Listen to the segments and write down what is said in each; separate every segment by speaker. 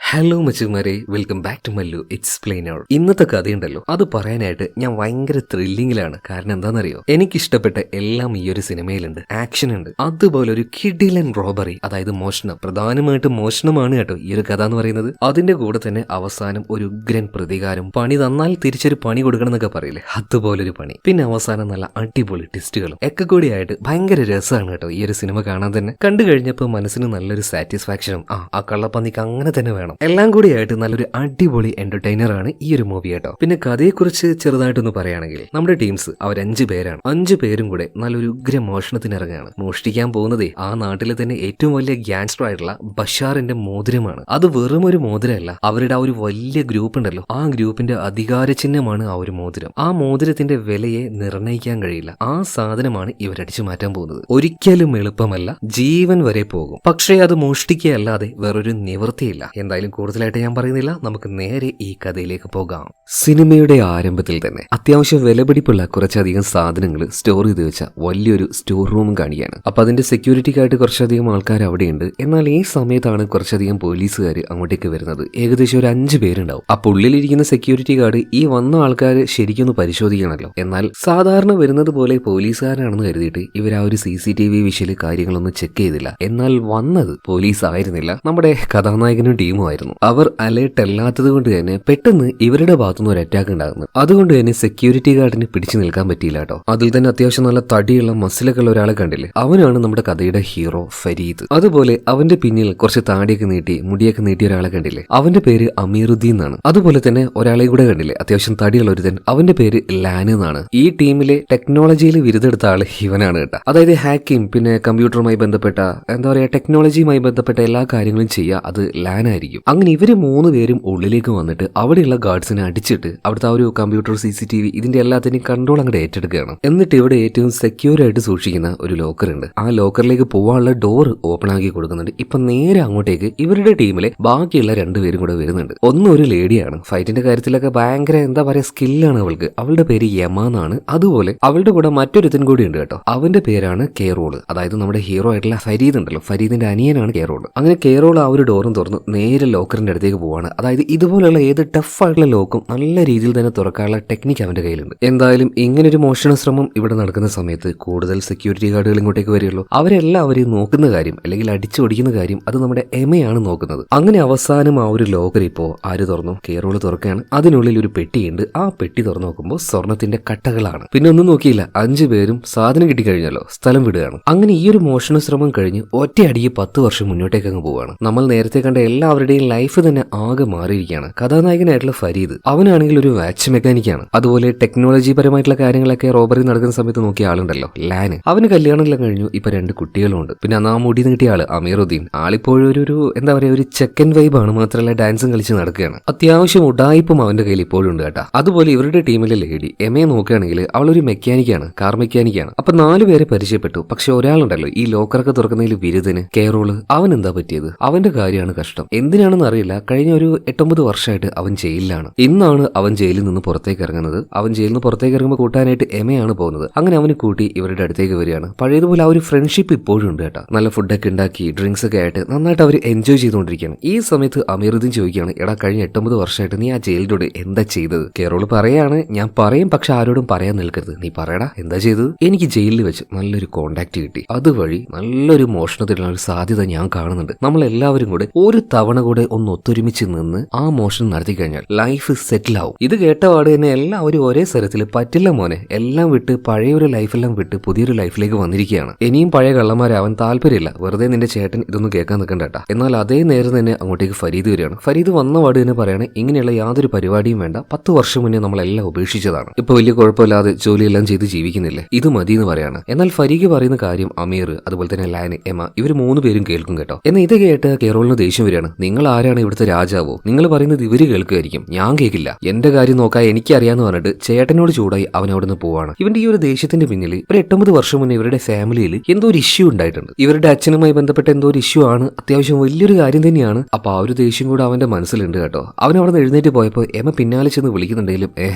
Speaker 1: Hello മച്ചുമാരെ, welcome back to Mallu explainer. ഇന്നത്തെ കഥയുണ്ടല്ലോ, അത് പറയാനായിട്ട് ഞാൻ ഭയങ്കര ത്രില്ലിങ്ങിലാണ്. കാരണം എന്താണെന്നറിയോ, എനിക്കിഷ്ടപ്പെട്ട എല്ലാം ഈ ഒരു സിനിമയിലുണ്ട്. ആക്ഷൻ ഉണ്ട്, അതുപോലെ ഒരു കിഡിലൻ റോബറി, അതായത് മോഷണം. പ്രധാനമായിട്ടും മോഷണമാണ് കേട്ടോ ഈ ഒരു കഥ എന്ന് പറയുന്നത്. അതിന്റെ കൂടെ തന്നെ അവസാനം ഒരു ഉഗ്രൻ പ്രതികാരം, പണി തന്നാൽ തിരിച്ചൊരു പണി കൊടുക്കണം എന്നൊക്കെ പറയില്ലേ, അതുപോലൊരു പണി. പിന്നെ അവസാനം നല്ല അടിപൊളി ട്വിസ്റ്റുകളും ഒക്കെ കൂടിയായിട്ട് ഭയങ്കര രസമാണ് കേട്ടോ ഈ ഒരു സിനിമ കാണാൻ തന്നെ. കണ്ടു കഴിഞ്ഞപ്പോൾ മനസ്സിന് നല്ലൊരു സാറ്റിസ്ഫാക്ഷനും ആ കള്ളപ്പന്നിക്ക് അങ്ങനെ തന്നെ വേണം, എല്ലാം കൂടിയായിട്ട് നല്ലൊരു അടിപൊളി എന്റർടൈനർ ആണ് ഈ ഒരു മൂവി കേട്ടോ. പിന്നെ കഥയെക്കുറിച്ച് ചെറുതായിട്ടൊന്ന് പറയുകയാണെങ്കിൽ, നമ്മുടെ ടീംസ് അവർ 5 പേരാണ്. 5 പേരും കൂടെ നല്ലൊരു ഉഗ്ര മോഷണത്തിന് ഇറങ്ങുകയാണ്. മോഷ്ടിക്കാൻ പോകുന്നതേ ആ നാട്ടിലെ തന്നെ ഏറ്റവും വലിയ ഗ്യാങ്സ്റ്റർ ആയിട്ടുള്ള ബഷാറിന്റെ മോതിരമാണ്. അത് വെറും ഒരു മോതിരമല്ല, അവരുടെ ആ ഒരു വലിയ ഗ്രൂപ്പ് ഉണ്ടല്ലോ, ആ ഗ്രൂപ്പിന്റെ അധികാര ചിഹ്നമാണ് ആ ഒരു മോതിരം. ആ മോതിരത്തിന്റെ വിലയെ നിർണ്ണയിക്കാൻ കഴിയില്ല. ആ സാധനമാണ് ഇവരടിച്ചു മാറ്റാൻ പോകുന്നത്. ഒരിക്കലും എളുപ്പമല്ല, ജീവൻ വരെ പോകും. പക്ഷേ അത് മോഷ്ടിക്കുകയല്ലാതെ വേറൊരു നിവൃത്തിയില്ല. എന്തായാലും കൂടുതലായിട്ട് ഞാൻ പറയുന്നില്ല, നമുക്ക് നേരെ ഈ കഥയിലേക്ക് പോകാം. സിനിമയുടെ ആരംഭത്തിൽ തന്നെ അത്യാവശ്യം വിലപിടിപ്പുള്ള കുറച്ചധികം സാധനങ്ങൾ സ്റ്റോർ ചെയ്ത് വെച്ച വലിയൊരു സ്റ്റോർ റൂം കാണിക്കുകയാണ്. അപ്പൊ അതിന്റെ സെക്യൂരിറ്റിക്കായിട്ട് കുറച്ചധികം ആൾക്കാർ അവിടെയുണ്ട്. എന്നാൽ ഈ സമയത്താണ് കുറച്ചധികം പോലീസുകാർ അങ്ങോട്ടേക്ക് വരുന്നത്. ഏകദേശം ഒരു 5 പേരുണ്ടാവും. അപ്പൊ ഉള്ളിലിരിക്കുന്ന സെക്യൂരിറ്റി ഗാർഡ് ഈ വന്ന ആൾക്കാർ ശരിക്കൊന്ന് പരിശോധിക്കണമല്ലോ. എന്നാൽ സാധാരണ വരുന്നത് പോലെ പോലീസുകാരാണെന്ന് കരുതിയിട്ട് ഇവർ ആ ഒരു CCTV വിഷയിൽ കാര്യങ്ങളൊന്നും ചെക്ക് ചെയ്തില്ല. എന്നാൽ വന്നത് പോലീസ് ആയിരുന്നില്ല, നമ്മുടെ കഥാനായകനും ടീമും ആയിരുന്നു. അവർ അലേർട്ട് അല്ലാത്തത് കൊണ്ട് തന്നെ പെട്ടെന്ന് ഇവരുടെ ഭാഗത്തുനിന്ന് ഒരു അറ്റാക്ക് ഉണ്ടാകുന്നു. അതുകൊണ്ട് തന്നെ സെക്യൂരിറ്റി ഗാർഡിന് പിടിച്ചു നിൽക്കാൻ പറ്റിയില്ല കേട്ടോ. അതിൽ തന്നെ അത്യാവശ്യം നല്ല തടിയുള്ള മസിലൊക്കെ ഉള്ള ഒരാളെ കണ്ടില്ലേ, അവനാണ് നമ്മുടെ കഥയുടെ ഹീറോ ഫരീദ്. അതുപോലെ അവന്റെ പിന്നിൽ കുറച്ച് താടിയൊക്കെ നീട്ടി മുടിയൊക്കെ നീട്ടിയ ഒരാളെ കണ്ടില്ലേ, അവന്റെ പേര് അമീറുദ്ദീൻ എന്നാണ്. അതുപോലെ തന്നെ ഒരാളെ കൂടെ കണ്ടില്ലേ, അത്യാവശ്യം തടിയുള്ള ഒരുതൻ, അവന്റെ പേര് ലാൻ എന്നാണ്. ഈ ടീമിലെ ടെക്നോളജിയിൽ ബിരുദെടുത്ത ആള് ഇവനാണ് കേട്ടോ. അതായത് ഹാക്കിംഗ്, പിന്നെ കമ്പ്യൂട്ടറുമായി ബന്ധപ്പെട്ട എന്താ പറയാ, ടെക്നോളജിയുമായി ബന്ധപ്പെട്ട എല്ലാ കാര്യങ്ങളും ചെയ്യുക അത് ലാൻ ആയിരിക്കും. അങ്ങനെ ഇവര് 3 പേരും ഉള്ളിലേക്ക് വന്നിട്ട് അവിടെയുള്ള ഗാർഡ്സിനെ അടിച്ചിട്ട് അവിടുത്തെ ആ ഒരു കമ്പ്യൂട്ടർ CCTV ഇതിന്റെ എല്ലാത്തിനെയും കൺട്രോൾ അങ്ങോട്ട് ഏറ്റെടുക്കുകയാണ്. എന്നിട്ട് ഇവിടെ ഏറ്റവും സെക്യൂർ ആയിട്ട് സൂക്ഷിക്കുന്ന ഒരു ലോക്കർ ഉണ്ട്. ആ ലോക്കറിലേക്ക് പോകാനുള്ള ഡോർ ഓപ്പൺ ആക്കി കൊടുക്കുന്നുണ്ട്. ഇപ്പൊ നേരെ അങ്ങോട്ടേക്ക് ഇവരുടെ ടീമിലെ ബാക്കിയുള്ള 2 പേരും കൂടെ വരുന്നുണ്ട്. ഒരു ലേഡിയാണ്, ഫൈറ്റിന്റെ കാര്യത്തിലൊക്കെ ഭയങ്കര എന്താ പറയാ സ്കില്ലാണ് അവൾക്ക്. അവളുടെ പേര് യമ എന്നാണ്. അതുപോലെ അവളുടെ കൂടെ മറ്റൊരുത്തൻ കൂടി ഉണ്ട് കേട്ടോ. അവന്റെ പേരാണ് കേറോള്. അതായത് നമ്മുടെ ഹീറോ ആയിട്ടുള്ള ഫരീദ് ഉണ്ടല്ലോ, ഫരീദിന്റെ അനിയനാണ് കേറോള്. അങ്ങനെ കേറോള് ആ ഒരു ഡോറും തുറന്ന് നേരെ ലോക്കറിന്റെ അടുത്തേക്ക് പോവാണ്. അതായത് ഇതുപോലുള്ള ഏത് ടഫ് ആയിട്ടുള്ള ലോക്കും നല്ല രീതിയിൽ തന്നെ തുറക്കാനുള്ള ടെക്നിക്ക് അവന്റെ കയ്യിലുണ്ട്. എന്തായാലും ഇങ്ങനൊരു മോഷണ ശ്രമം ഇവിടെ നടക്കുന്ന സമയത്ത് കൂടുതൽ സെക്യൂരിറ്റി ഗാർഡുകൾ ഇങ്ങോട്ടേക്ക് വരികയുള്ളൂ. അവരെല്ലാവരെയും നോക്കുന്ന കാര്യം അല്ലെങ്കിൽ അടിച്ചു ഓടിക്കുന്ന കാര്യം അത് നമ്മുടെ എമയാണ് നോക്കുന്നത്. അങ്ങനെ അവസാനം ആ ഒരു ലോക്കർ ഇപ്പോ ആര് തുറന്നു, കേറോള് തുറക്കുകയാണ്. അതിനുള്ളിൽ ഒരു പെട്ടിയുണ്ട്. ആ പെട്ടി തുറന്നു നോക്കുമ്പോൾ സ്വർണത്തിന്റെ കട്ടകളാണ്. പിന്നെ ഒന്നും നോക്കിയില്ല, 5 പേരും സാധനം കിട്ടിക്കഴിഞ്ഞല്ലോ സ്ഥലം വിടുകയാണ്. അങ്ങനെ ഈ ഒരു മോഷണ ശ്രമം കഴിഞ്ഞ് ഒറ്റയടിക്ക് 10 വർഷം മുന്നോട്ടേക്ക് അങ്ങ് പോവാണ്. നമ്മൾ നേരത്തെ കണ്ട എല്ലാവരുടെയും ലൈഫ് തന്നെ ആകെ മാറിയിരിക്കുകയാണ്. കഥാനായകനായിട്ടുള്ള ഫരീദ്, അവനാണെങ്കിൽ ഒരു വാച്ച് മെക്കാനിക്കാണ്. അതുപോലെ ടെക്നോളജി പരമായിട്ടുള്ള കാര്യങ്ങളൊക്കെ റോബറി നടക്കുന്ന സമയത്ത് നോക്കിയ ആളുണ്ടല്ലോ ലാന്, അവന് കല്യാണമെല്ലാം കഴിഞ്ഞു. ഇപ്പൊ 2 കുട്ടികളുണ്ട്. പിന്നെ അന്ന് ആ മുടി നീട്ടിയ ആള് അമീറുദ്ദീൻ, ആളിപ്പോഴും ഒരു എന്താ പറയാ ഒരു ചെക്കൻ വൈബാണ്. മാത്രമല്ല ഡാൻസും കളിച്ച് നടക്കുകയാണ്. അത്യാവശ്യം ഉടായിപ്പും അവന്റെ കയ്യിൽ ഇപ്പോഴും ഉണ്ട് കേട്ടാ. അതുപോലെ ഇവരുടെ ടീമിലെ ലേഡി എമയെ നോക്കുകയാണെങ്കിൽ അവളൊരു മെക്കാനിക്കാണ്, കാർ മെക്കാനിക്കാണ്. അപ്പൊ 4 പേരെ പരിചയപ്പെട്ടു. പക്ഷെ ഒരാളുണ്ടല്ലോ ഈ ലോക്കറൊക്കെ തുറക്കുന്നതിൽ ബിരുദന്, കേറോള്, അവൻ എന്താ പറ്റിയത്, അവന്റെ കാര്യമാണ് കഷ്ടം. എന്തിനാണെന്ന് അറിയില്ല, കഴിഞ്ഞ ഒരു 8-9 വർഷമായിട്ട് അവൻ ജയിലിലാണ്. ഇന്നാണ് അവൻ ജയിലിൽ നിന്ന് പുറത്തേക്ക് ഇറങ്ങുന്നത്. അവൻ ജയിലിൽ നിന്ന് പുറത്തേക്ക് ഇറങ്ങുമ്പോൾ കൂട്ടാനായിട്ട് എമയാണ് പോകുന്നത്. അങ്ങനെ അവന് കൂട്ടി ഇവരുടെ അടുത്തേക്ക് വരികയാണ്. പഴയതുപോലെ ആ ഒരു ഫ്രണ്ട്ഷിപ്പ് ഇപ്പോഴും ഉണ്ട് കേട്ടോ. നല്ല ഫുഡൊക്കെ ഉണ്ടാക്കി ഡ്രിങ്ക്സ് ഒക്കെ ആയിട്ട് നന്നായിട്ട് അവർ എൻജോയ് ചെയ്തുകൊണ്ടിരിക്കുകയാണ്. ഈ സമയത്ത് അമീറുദ്ദീൻ ചോദിക്കുകയാണ്, എടാ കഴിഞ്ഞ 8-9 വർഷമായിട്ട് നീ ആ ജയിലിനോട് എന്താ ചെയ്തത്? കേറോള് പറയാണ്, ഞാൻ പറയും പക്ഷെ ആരോടും പറയാൻ നിൽക്കരുത്, നീ പറയടാ എന്താ ചെയ്തത്? എനിക്ക് ജയിലിൽ വെച്ച് നല്ലൊരു കോണ്ടാക്ട് കിട്ടി. അതുവഴി നല്ലൊരു മോഷണത്തിനുള്ള ഒരു സാധ്യത ഞാൻ കാണുന്നുണ്ട്. നമ്മളെല്ലാവരും കൂടെ ഒരു തവണ കൂടെ ഒന്ന് ഒത്തൊരുമിച്ച് നിന്ന് ആ മോഷണം നടത്തി കഴിഞ്ഞാൽ ലൈഫ് സെറ്റിൽ ആവും. ഇത് കേട്ട പാട് തന്നെ എല്ലാവരും ഒരേ സ്ഥലത്തിൽ പറ്റില്ല മോനെ, എല്ലാം വിട്ട് പഴയൊരു ലൈഫെല്ലാം വിട്ട് പുതിയൊരു ലൈഫിലേക്ക് വന്നിരിക്കുകയാണ്. ഇനിയും പഴയ കള്ളന്മാരാവാൻ താല്പര്യമില്ല. വെറുതെ നിന്റെ ചേട്ടൻ ഇതൊന്നും കേൾക്കാൻ നിൽക്കണ്ടേട്ടാ. എന്നാൽ അതേ നേരം തന്നെ അങ്ങോട്ടേക്ക് ഫരീദ് വരികയാണ്. ഫരീദ് വന്ന പാട് തന്നെ പറയണേ, ഇങ്ങനെയുള്ള യാതൊരു പരിപാടിയും വേണ്ട, 10 വർഷം മുന്നേ നമ്മളെല്ലാം ഉപേക്ഷിച്ചതാണ്. ഇപ്പൊ വലിയ കുഴപ്പമില്ലാതെ ജോലിയെല്ലാം ചെയ്ത് ജീവിക്കുന്നില്ലേ, ഇത് മതി എന്ന് പറയാണ്. എന്നാൽ ഫരീദ് പറയുന്ന കാര്യം അമീർ, അതുപോലെ തന്നെ ലാന്, എമ, ഇവർ 3 പേരും കേൾക്കും കേട്ടോ. എന്നാൽ ഇത് കേട്ട് കേറോളിന് ദേഷ്യം വരികയാണ്. നിങ്ങൾ ആരാണ് ഇവിടുത്തെ രാജാവോ? നിങ്ങൾ പറയുന്നത് ഇവര് കേൾക്കുമായിരിക്കും, ഞാൻ കേൾക്കില്ല. എന്റെ കാര്യം നോക്കാൻ എനിക്കറിയാന്ന് പറഞ്ഞിട്ട് ചേട്ടനോട് ചൂടായി അവൻ അവിടെ നിന്ന് പോവാണ്. ഇവന്റെ ഈ ഒരു ദേഷ്യത്തിന്റെ പിന്നിൽ ഒരു 8-9 വർഷം മുന്നേ ഇവരുടെ ഫാമിലിയിൽ എന്തോ ഒരു ഇഷ്യൂ ഉണ്ടായിട്ടുണ്ട്. ഇവരുടെ അച്ഛനുമായി ബന്ധപ്പെട്ട എന്തോ ഒരു ഇഷ്യൂ ആണ്, അത്യാവശ്യം വലിയൊരു കാര്യം തന്നെയാണ്. അപ്പൊ ആ ഒരു ദേഷ്യം കൂടെ അവന്റെ മനസ്സിലുണ്ട് കേട്ടോ. അവൻ അവിടെ നിന്ന് എഴുന്നേറ്റ് പോയപ്പോൾ എമ പിന്നാലെ ചെന്ന് വിളിക്കുന്നുണ്ടെങ്കിലും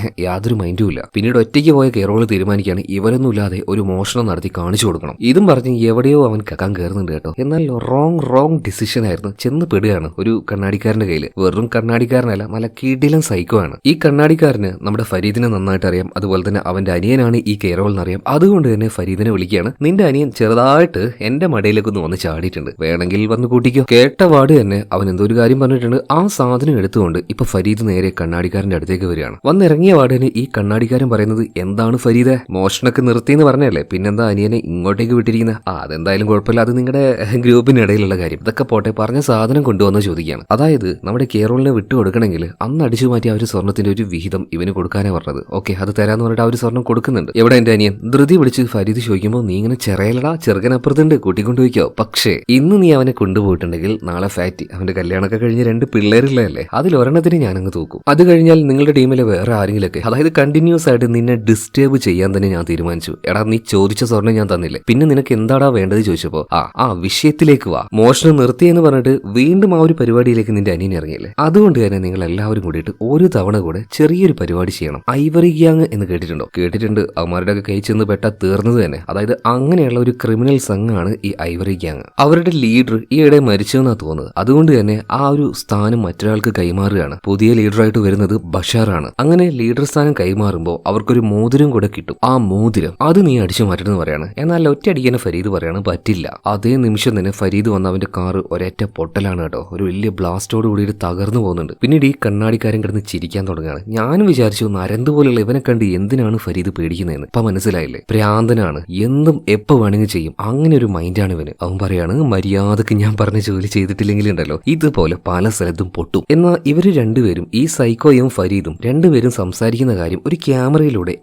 Speaker 1: യാതൊരു മൈൻഡും ഇല്ല. പിന്നീട് ഒറ്റയ്ക്ക് പോയ കേറോള് തീരുമാനിക്കുകയാണ് ഇവരൊന്നും ഇല്ലാതെ ഒരു മോഷണം നടത്തി കാണിച്ചു കൊടുക്കണം. ഇതും പറഞ്ഞ് എവിടെയോ അവൻ കക്കാൻ കയറുന്നുണ്ട് കേട്ടോ. എന്നാൽ റോങ് ഡിസിഷൻ ആയിരുന്നു. ചെന്ന് പെടുകയാണ്. ഒരു കണ്ണാടിക്കാരന്റെ കയ്യിൽ. വെറും കണ്ണാടിക്കാരനല്ല, നല്ല കിടിലൻ സൈക്കോ ആണ്. ഈ കണ്ണാടിക്കാരന് നമ്മുടെ ഫരീദിനെ നന്നായിട്ട് അറിയാം. അതുപോലെ തന്നെ അവന്റെ അനിയനാണ് ഈ കെയറോൾ എന്നറിയാം. അതുകൊണ്ട് തന്നെ ഫരീദിനെ വിളിക്കുകയാണ്. നിന്റെ അനിയൻ ചെറുതായിട്ട് എന്റെ മടയിലേക്ക് ഒന്ന് വന്ന് ചാടിയിട്ടുണ്ട്, വേണമെങ്കിൽ വന്ന് കൂട്ടിക്കോ. കേട്ട പാട് തന്നെ അവൻ എന്തോ ഒരു കാര്യം പറഞ്ഞിട്ടുണ്ട്. ആ സാധനം എടുത്തുകൊണ്ട് ഇപ്പൊ ഫരീദ് നേരെ കണ്ണാടിക്കാരന്റെ അടുത്തേക്ക് വരികയാണ്. വന്നിറങ്ങിയ പാടിന് ഈ കണ്ണാടിക്കാരൻ പറയുന്നത്, എന്താണ് ഫരീദെ, മോഷണൊക്കെ നിർത്തിയെന്ന് പറഞ്ഞല്ലേ, പിന്നെന്താ അനിയനെ ഇങ്ങോട്ടേക്ക് വിട്ടിരിക്കുന്നത്? അതെന്തായാലും കുഴപ്പമില്ല, അത് നിങ്ങളുടെ ഗ്രൂപ്പിനിടയിലുള്ള കാര്യം. ഇതൊക്കെ പോട്ടെ, പറഞ്ഞ സാധനം കൊണ്ടുവന്ന് ചോദിക്കുകയാണ്. അതായത് നമ്മുടെ കെയറോളിനെ വിട്ടു കൊടുക്കണമെങ്കിൽ അന്ന് അടിച്ചു മാറ്റി ആ ഒരു സ്വർണ്ണത്തിന്റെ ഒരു വിഹിതം ഇവന് കൊടുക്കാനാണ് പറഞ്ഞത്. ഓക്കെ, അത് തരാന്ന് പറഞ്ഞിട്ട് ആ ഒരു സ്വർണ്ണം കൊടുക്കുന്നുണ്ട്. എവിടെ എന്റെ അനിയൻ? ധൃതി പിടിച്ച് ഫരീദ് ചോദിക്കുമ്പോൾ, നീ ഇങ്ങനെ ചെറിയലടാ, ചെറുക്കനപ്പുറത്തുണ്ട്, കൂട്ടിക്കൊണ്ടുപോയിക്കോ. പക്ഷേ ഇന്ന് നീ അവനെ കൊണ്ടുപോയിട്ടുണ്ടെങ്കിൽ നാളെ ഫാറ്റ് അവന്റെ കല്യാണമൊക്കെ കഴിഞ്ഞ് 2 പിള്ളേരുള്ളതല്ലേ, അതിലൊരെണ്ണത്തിന് ഞാനങ്ങ് തൂക്കും. അത് കഴിഞ്ഞാൽ നിങ്ങളുടെ ടീമിലെ വേറെ ആരെങ്കിലൊക്കെ, അതായത് കണ്ടിന്യൂസ് ആയിട്ട് നിന്നെ ഡിസ്റ്റർബ് ചെയ്യാൻ തന്നെ ഞാൻ തീരുമാനിച്ചു. എടാ, നീ ചോദിച്ച സ്വർണ്ണം ഞാൻ തന്നില്ലേ, പിന്നെ നിനക്ക് എന്താടാ വേണ്ടത് ചോദിച്ചപ്പോ ആ വിഷയത്തിലേക്ക് വാ. മോഷണം നിർത്തിയെന്ന് പറഞ്ഞിട്ട് വീണ്ടും ആ ഒരു പരിപാടിയിലേക്ക് നിന്റെ അനിയൻ ഇറങ്ങിയില്ലേ. അതുകൊണ്ട് തന്നെ നിങ്ങൾ എല്ലാവരും കൂടിയിട്ട് ഒരു തവണ കൂടെ ചെറിയൊരു പരിപാടി ചെയ്യണം. ഐവറി ഗ്യാങ് എന്ന് കേട്ടിട്ടുണ്ടോ? കേട്ടിട്ടുണ്ട്. അവന്മാരുടെ ഒക്കെ കൈ ചെന്ന് പെട്ടാ തീർന്നത് തന്നെ. അതായത് അങ്ങനെയുള്ള ഒരു ക്രിമിനൽ സംഘമാണ് ഈ ഐവറി ഗ്യാങ്. അവരുടെ ലീഡർ ഈയിടെ മരിച്ചെന്നാ തോന്നുന്നത്. അതുകൊണ്ട് തന്നെ ആ ഒരു സ്ഥാനം മറ്റൊരാൾക്ക് കൈമാറുകയാണ്. പുതിയ ലീഡറായിട്ട് വരുന്നത് ബഷാറാണ്. അങ്ങനെ ലീഡർ സ്ഥാനം കൈമാറുമ്പോൾ അവർക്കൊരു മോതിരം കൂടെ കിട്ടും. ആ മോതിരം അത് നീ അടിച്ചു മാറ്റണമെന്ന് പറയാണ്. എന്നാൽ ഒറ്റയടിക്കാനെ ഫരീദ് പറയാണ്, പറ്റില്ല. അതേ നിമിഷം തന്നെ ഫരീദ് വന്ന അവന്റെ കാറ് ഒരേറ്റ പൊട്ടലാണ് കേട്ടോ. ഒരു വലിയ ബ്ലാസ്റ്റോട് കൂടിയിട്ട് തകർന്നു പോകുന്നുണ്ട്. പിന്നീട് ഈ കണ്ണാടിക്കാരൻ കിടന്ന് ചിരിക്കാൻ തുടങ്ങുകയാണ്. ഞാനും വിചാരിച്ചു നരന്ത് പോലുള്ള ഇവനെ കണ്ട് എന്തിനാണ് ഫരീദ് പേടിക്കുന്നതെന്ന്. ഇപ്പൊ മനസ്സിലായില്ലേ, ഭ്രാന്തനാണ്, എന്തും എപ്പോ വേണമെങ്കിൽ ചെയ്യും, അങ്ങനെ ഒരു മൈൻഡാണ് ഇവന്. അവൻ പറയാണ്, മര്യാദക്ക് ഞാൻ പറഞ്ഞ ജോലി ചെയ്തിട്ടില്ലെങ്കിലുണ്ടല്ലോ ഇതുപോലെ പല സ്ഥലത്തും പൊട്ടും. എന്നാൽ ഇവര് രണ്ടുപേരും, ഈ സൈക്കോയും ഫരീദും രണ്ടുപേരും സംസാരിക്കുന്ന കാര്യം ഒരു ക്യാമറയിലൂടെ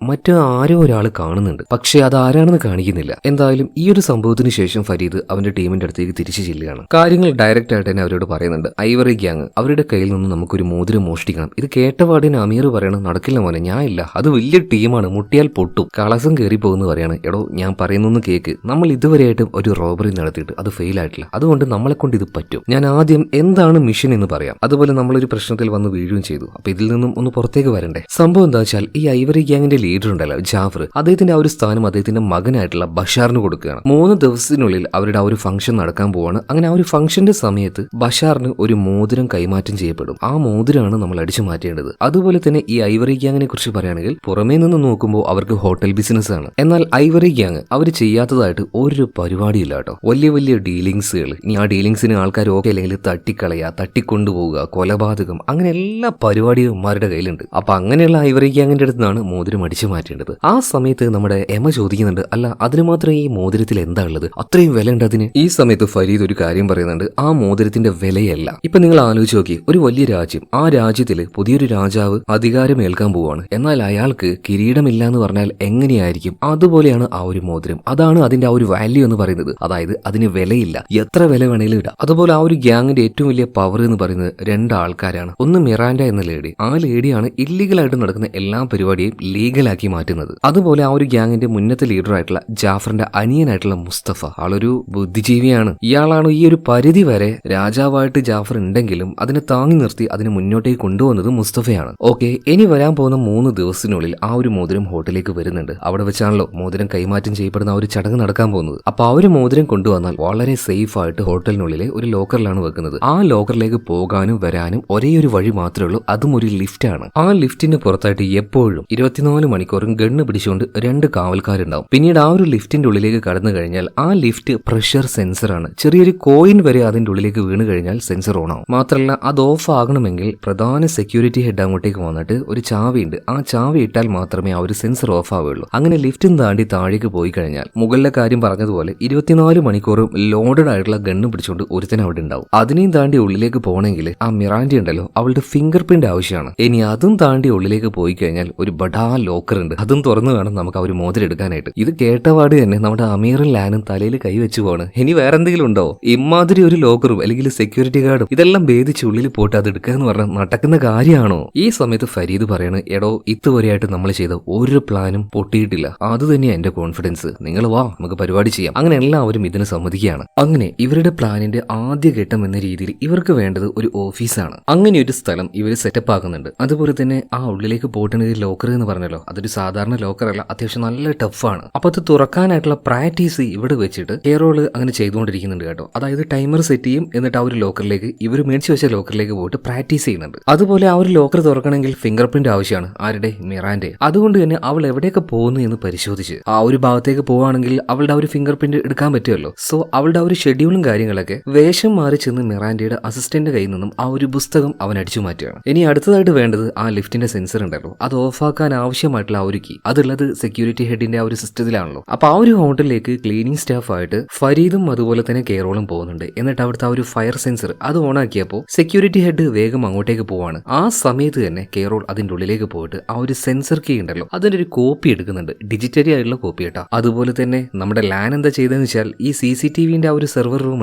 Speaker 1: ആരോ ഒരാൾ കാണുന്നുണ്ട്. പക്ഷെ അതാരാണെന്ന് കാണിക്കുന്നില്ല. എന്തായാലും ഈ ഒരു സംഭവത്തിന് ശേഷം ഫരീദ് അവന്റെ ടീമിന്റെ അടുത്തേക്ക് തിരിച്ചു ചെല്ലുകയാണ്. കാര്യങ്ങൾ ഡയറക്റ്റ് ആയിട്ട് തന്നെ അവരോട് പറയുന്നുണ്ട്. ഐവറി ഗ്യാങ് അവരുടെ കയ്യിൽ നിന്ന് നമുക്കൊരു മോതിരം മോഷ്ടിക്കണം. ഇത് കേട്ടപാടിന് അമീർ പറയണം, നടക്കില്ല മോനെ, ഞാൻ ഇല്ല, അത് വലിയ ടീമാണ്, മുട്ടിയാൽ പൊട്ടും, കളസം കയറി പോകുന്നു പറയാണ്. എടോ, ഞാൻ പറയുന്നൊന്ന് കേക്ക്, നമ്മൾ ഇതുവരെയായിട്ടും ഒരു റോബറി നടത്തിയിട്ട് അത് ഫെയിൽ ആയിട്ടില്ല. അതുകൊണ്ട് നമ്മളെ കൊണ്ട് ഇത് പറ്റും. ഞാൻ ആദ്യം എന്താണ് മിഷൻ എന്ന് പറയാം. അതുപോലെ നമ്മളൊരു പ്രശ്നത്തിൽ വന്ന് വീഴുകയും ചെയ്തു. അപ്പൊ ഇതിൽ നിന്നും ഒന്ന് പുറത്തേക്ക് വരണ്ടേ. സംഭവം എന്താ വെച്ചാൽ ഈ ഐവറി ഗ്യാങ്ങിന്റെ ലീഡർ ഉണ്ടല്ലോ ജാഫർ, അദ്ദേഹത്തിന്റെ ആ ഒരു സ്ഥാനം അദ്ദേഹത്തിന്റെ മകനായിട്ടുള്ള ബഷാറിന് കൊടുക്കുകയാണ്. 3 ദിവസത്തിനുള്ളിൽ അവരുടെ ആ ഒരു ഫംഗ്ഷൻ നടക്കാൻ പോവാണ്. അങ്ങനെ ആ ഒരു ഫംഗ്ഷന്റെ സമയത്ത് ബഷാറിന് ഒരു മോതിരം കൈമാറ്റം ചെയ്യപ്പെടും. ആ മോതിരമാണ് നമ്മൾ അടിച്ചു മാറ്റേണ്ടത്. അതുപോലെ തന്നെ ഈ ഐവറി ഗ്യാങ്ങിനെ കുറിച്ച് പറയുകയാണെങ്കിൽ പുറമേ നിന്ന് നോക്കുമ്പോൾ അവർക്ക് ഹോട്ടൽ ബിസിനസ് ആണ്. എന്നാൽ ഐവറി ഗ്യാങ് അവർ ചെയ്യാത്തതായിട്ട് ഒരു പരിപാടിയില്ല കേട്ടോ. വലിയ വലിയ ഡീലിങ്സുകൾ. ഇനി ആ ഡീലിങ്സിന് ആൾക്കാർ ഓക്കെ അല്ലെങ്കിൽ തട്ടിക്കളയുക, തട്ടിക്കൊണ്ടുപോവുക, കൊലപാതകം, അങ്ങനെ എല്ലാ പരിപാടിയും ഉമ്മാരുടെ കയ്യിലുണ്ട്. അപ്പൊ അങ്ങനെയുള്ള ഐവറി ഗ്യാങ്ങിന്റെ അടുത്താണ് മോതിരം അടിച്ചു മാറ്റേണ്ടത്. ആ സമയത്ത് നമ്മുടെ എമ ചോദിക്കുന്നുണ്ട്, അല്ല അതിന് മാത്രം ഈ മോതിരത്തിൽ എന്താ ഉള്ളത്, അത്രയും വില ഉണ്ട് അതിന്? ഈ സമയത്ത് ഫരീദ് ഒരു കാര്യം പറയുന്നുണ്ട്, ആ മോതിരത്തിന്റെ വിലയല്ല. ഇപ്പൊ നിങ്ങൾ ആലോചിച്ച് നോക്കി, ഒരു വലിയ രാജ്യം, ആ രാജ്യത്തിൽ പുതിയൊരു രാജാവ് അധികാരം ഏൽക്കാൻ പോവാണ്. എന്നാൽ അയാൾക്ക് കിരീടമില്ല എന്ന് പറഞ്ഞാൽ എങ്ങനെയായിരിക്കും? അതുപോലെയാണ് ആ ഒരു മോതിരം. അതാണ് അതിന്റെ ആ ഒരു വാല്യൂ എന്ന് പറയുന്നത്. അതായത് അതിന് വിലയില്ല, എത്ര വില വേണേലും ഇടാം. അതുപോലെ ആ ഒരു ഗ്യാങ്ങിന്റെ ഏറ്റവും വലിയ പവർ എന്ന് പറയുന്നത് 2 ആൾക്കാരാണ്. ഒന്ന് മിറാൻഡ എന്ന ലേഡി. ആ ലേഡിയാണ് ഇല്ലീഗലായിട്ട് നടക്കുന്ന എല്ലാ പരിപാടിയും ലീഗലാക്കി മാറ്റുന്നത്. അതുപോലെ ആ ഒരു ഗ്യാങ്ങിന്റെ മുന്നത്തെ ലീഡറായിട്ടുള്ള ജാഫറിന്റെ അനിയനായിട്ടുള്ള മുസ്തഫ, ആളൊരു ബുദ്ധിജീവിയാണ്. ഇയാളാണ് ഈ ഒരു പരിധി വരെ രാജാവായിട്ട് ജാഫർ ഉണ്ടെങ്കിലും അതിനെ താങ്ങി നിർത്തി അതിനെ മുന്നോട്ടേക്ക് കൊണ്ടുവന്നത് മുസ്തഫയാണ്. ഓക്കെ, ഇനി വരാൻ പോകുന്ന 3 ദിവസത്തിനുള്ളിൽ ആ ഒരു മോതിരം ഹോട്ടലിലേക്ക് വരുന്നുണ്ട്. അവിടെ വെച്ചാണല്ലോ മോതിരം കൈമാറ്റം ചെയ്യപ്പെടുന്ന ആ ഒരു ചടങ്ങ് നടക്കാൻ പോകുന്നത്. അപ്പൊ ആ ഒരു മോതിരം കൊണ്ടുവന്നാൽ വളരെ സേഫ് ആയിട്ട് ഹോട്ടലിനുള്ളിലെ ഒരു ലോക്കറിലാണ് വെക്കുന്നത്. ആ ലോക്കറിലേക്ക് പോകാനും വരാനും ഒരേ ഒരു വഴി മാത്രമേ ഉള്ളൂ, അതും ഒരു ലിഫ്റ്റ് ആണ്. ആ ലിഫ്റ്റിന്റെ പുറത്തായിട്ട് എപ്പോഴും 24 മണിക്കൂറും ഗണ്ണ് പിടിച്ചുകൊണ്ട് 2 കാവൽക്കാരുണ്ടാവും. പിന്നീട് ആ ഒരു ലിഫ്റ്റിന്റെ ഉള്ളിലേക്ക് കടന്നു കഴിഞ്ഞാൽ ആ ലിഫ്റ്റ് പ്രഷർ സെൻസർ ആണ്. ചെറിയൊരു കോയിൻ വരെ അതിന്റെ ഉള്ളിലേക്ക് വീണ് കഴിഞ്ഞാൽ സെൻസർ ഓൺ ആവും. മാത്രമല്ല അത് ഓഫ് ആകണമെങ്കിൽ പ്രധാന സെക്യൂരിറ്റി ഹെഡ് അങ്ങോട്ടേക്ക് വന്നിട്ട് ഒരു ചാവിയുണ്ട്, ആ ചാവി ഇട്ടാൽ മാത്രമേ ആ ഒരു സെൻസർ ഓഫ് ആവുകയുള്ളൂ. അങ്ങനെ ലിഫ്റ്റും താണ്ടി താഴേക്ക് പോയി കഴിഞ്ഞാൽ മുകളിലെ കാര്യം പറഞ്ഞതുപോലെ 24 മണിക്കൂറും ലോഡഡ് ആയിട്ടുള്ള ഗണ്ണ് പിടിച്ചുകൊണ്ട് ഒരുത്തൻ അവിടെ ഉണ്ടാവും. അതിനെയും താണ്ടി ഉള്ളിലേക്ക് പോകണമെങ്കിൽ ആ മിറാൻഡി ഉണ്ടല്ലോ, അവളുടെ ഫിംഗർ പ്രിന്റ് ആവശ്യമാണ്. ഇനി അതും താണ്ടി ഉള്ളിലേക്ക് പോയി കഴിഞ്ഞാൽ ഒരു ബഡാ ലോക്കർ ഉണ്ട്, അതും തുറന്നു വേണം നമുക്ക് ആ ഒരു മോതിരം എടുക്കാനായിട്ട്. ഇത് കേട്ടപാട് തന്നെ നമ്മുടെ അമീറും ലാനും തലയിൽ കൈവച്ചു പോവാണ്. ഇനി വേറെ എന്തെങ്കിലും ഉണ്ടോ? ഇമാതിരി ഒരു ലോക്കറും അല്ലെങ്കിൽ സെക്യൂരിറ്റി ഗാർഡും ഇതെല്ലാം ഭേദിച്ച് ഉള്ളിൽ പോയിട്ട് അത് എടുക്കുക എന്ന് പറഞ്ഞാൽ നടക്കുന്ന കാര്യമാണോ? ഈ സമയത്ത് ഫരീദ് പറയണ്, എടോ ഇതുവരെയായിട്ട് നമ്മൾ ചെയ്ത ഒരു പ്ലാനും പൊട്ടിയിട്ടില്ല, അത് തന്നെയാ എന്റെ കോൺഫിഡൻസ്, നിങ്ങൾ വാ നമുക്ക് പരിപാടി ചെയ്യാം. അങ്ങനെ എല്ലാവരും ഇതിന് സമ്മതിക്കുകയാണ്. അങ്ങനെ ഇവരുടെ പ്ലാനിന്റെ ആദ്യ ഘട്ടം എന്ന രീതിയിൽ ഇവർക്ക് വേണ്ടത് ഒരു ഓഫീസാണ്. അങ്ങനെ ഒരു സ്ഥലം ഇവർ സെറ്റപ്പ് ആക്കുന്നുണ്ട്. അതുപോലെ തന്നെ ആ ഉള്ളിലേക്ക് പോയിട്ടുണ്ടെങ്കിൽ ലോക്കർ എന്ന് പറഞ്ഞല്ലോ, അതൊരു സാധാരണ ലോക്കർ അല്ല, അത്യാവശ്യം നല്ല ടഫാണ്. അപ്പൊ അത് തുറക്കാനായിട്ടുള്ള പ്രാക്ടീസ് ഇവിടെ വെച്ചിട്ട് കെയറോള് അങ്ങനെ ചെയ്തുകൊണ്ടിരിക്കുന്നുണ്ട് കേട്ടോ. അതായത് ടൈമർ സെറ്റ് ചെയ്യും, എന്നിട്ട് ആ ഒരു ലോക്കറിലേക്ക് ലോക്കറിലേക്ക് ഇവർ മേടിച്ചു വെച്ച ലോക്കറിലേക്ക് പോയിട്ട് പ്രാക്ടീസ് ചെയ്യുന്നുണ്ട്. അതുപോലെ ആ ഒരു ലോക്കർ തുറക്കണമെങ്കിൽ ഫിംഗർ പ്രിന്റ് ആവശ്യമാണ്. ആരുടെ? മിറാന്റെ. അതുകൊണ്ട് തന്നെ അവൾ എവിടെയൊക്കെ പോകുന്നു എന്ന് പരിശോധിച്ച് ആ ഒരു ഭാഗത്തേക്ക് പോവുകയാണെങ്കിൽ അവളുടെ ആ ഒരു ഫിംഗർ പ്രിന്റ് എടുക്കാൻ പറ്റുമല്ലോ. സോ അവളുടെ ആ ഒരു ഷെഡ്യൂളും കാര്യങ്ങളൊക്കെ വേഷം മാറി ചെന്ന് മിറാന്റയുടെ അസിസ്റ്റന്റ് കയ്യിൽ നിന്നും ആ ഒരു പുസ്തകം അവൻ അടിച്ചു മാറ്റുകയാണ്. ഇനി അടുത്തതായിട്ട് വേണ്ടത് ആ ലിഫ്റ്റിന്റെ സെൻസർ ഉണ്ടല്ലോ, അത് ഓഫാക്കാൻ ആവശ്യമായിട്ടുള്ള ആ ഒരു കീ. അതുള്ളത് സെക്യൂരിറ്റി ഹെഡിന്റെ ആ ഒരു സിസ്റ്റത്തിലാണല്ലോ. അപ്പൊ ആ ഒരു ഹോട്ടലിലേക്ക് ക്ലീനിങ് സ്റ്റാഫ് ആയിട്ട് ഫരീദും അതുപോലെ തന്നെ കേറോളും പോകുന്നുണ്ട്. എന്നിട്ട് അവിടുത്തെ ആ ഒരു ഫയർ സെൻസർ അത് ഓൺ ആക്കിയപ്പോൾ സെക്യൂരിറ്റി ഹെഡ് വേഗം അങ്ങോട്ടേക്ക് പോവാണ്. ആ സമയത്ത് തന്നെ കേറോൾ അതിന്റെ ഉള്ളിലേക്ക് പോയിട്ട് ആ ഒരു സെൻസർ കീ ഉണ്ടല്ലോ അതിന്റെ ഒരു കോപ്പി എടുക്കുന്നുണ്ട്. ഡിജിറ്റലി ആയിട്ടുള്ള കോപ്പി കേട്ടോ. അതുപോലെ തന്നെ നമ്മുടെ ലാൻ എന്താ ചെയ്തതെന്ന് വെച്ചാൽ ഈ CCTVന്റെ ആ ഒരു സെർവർ റൂം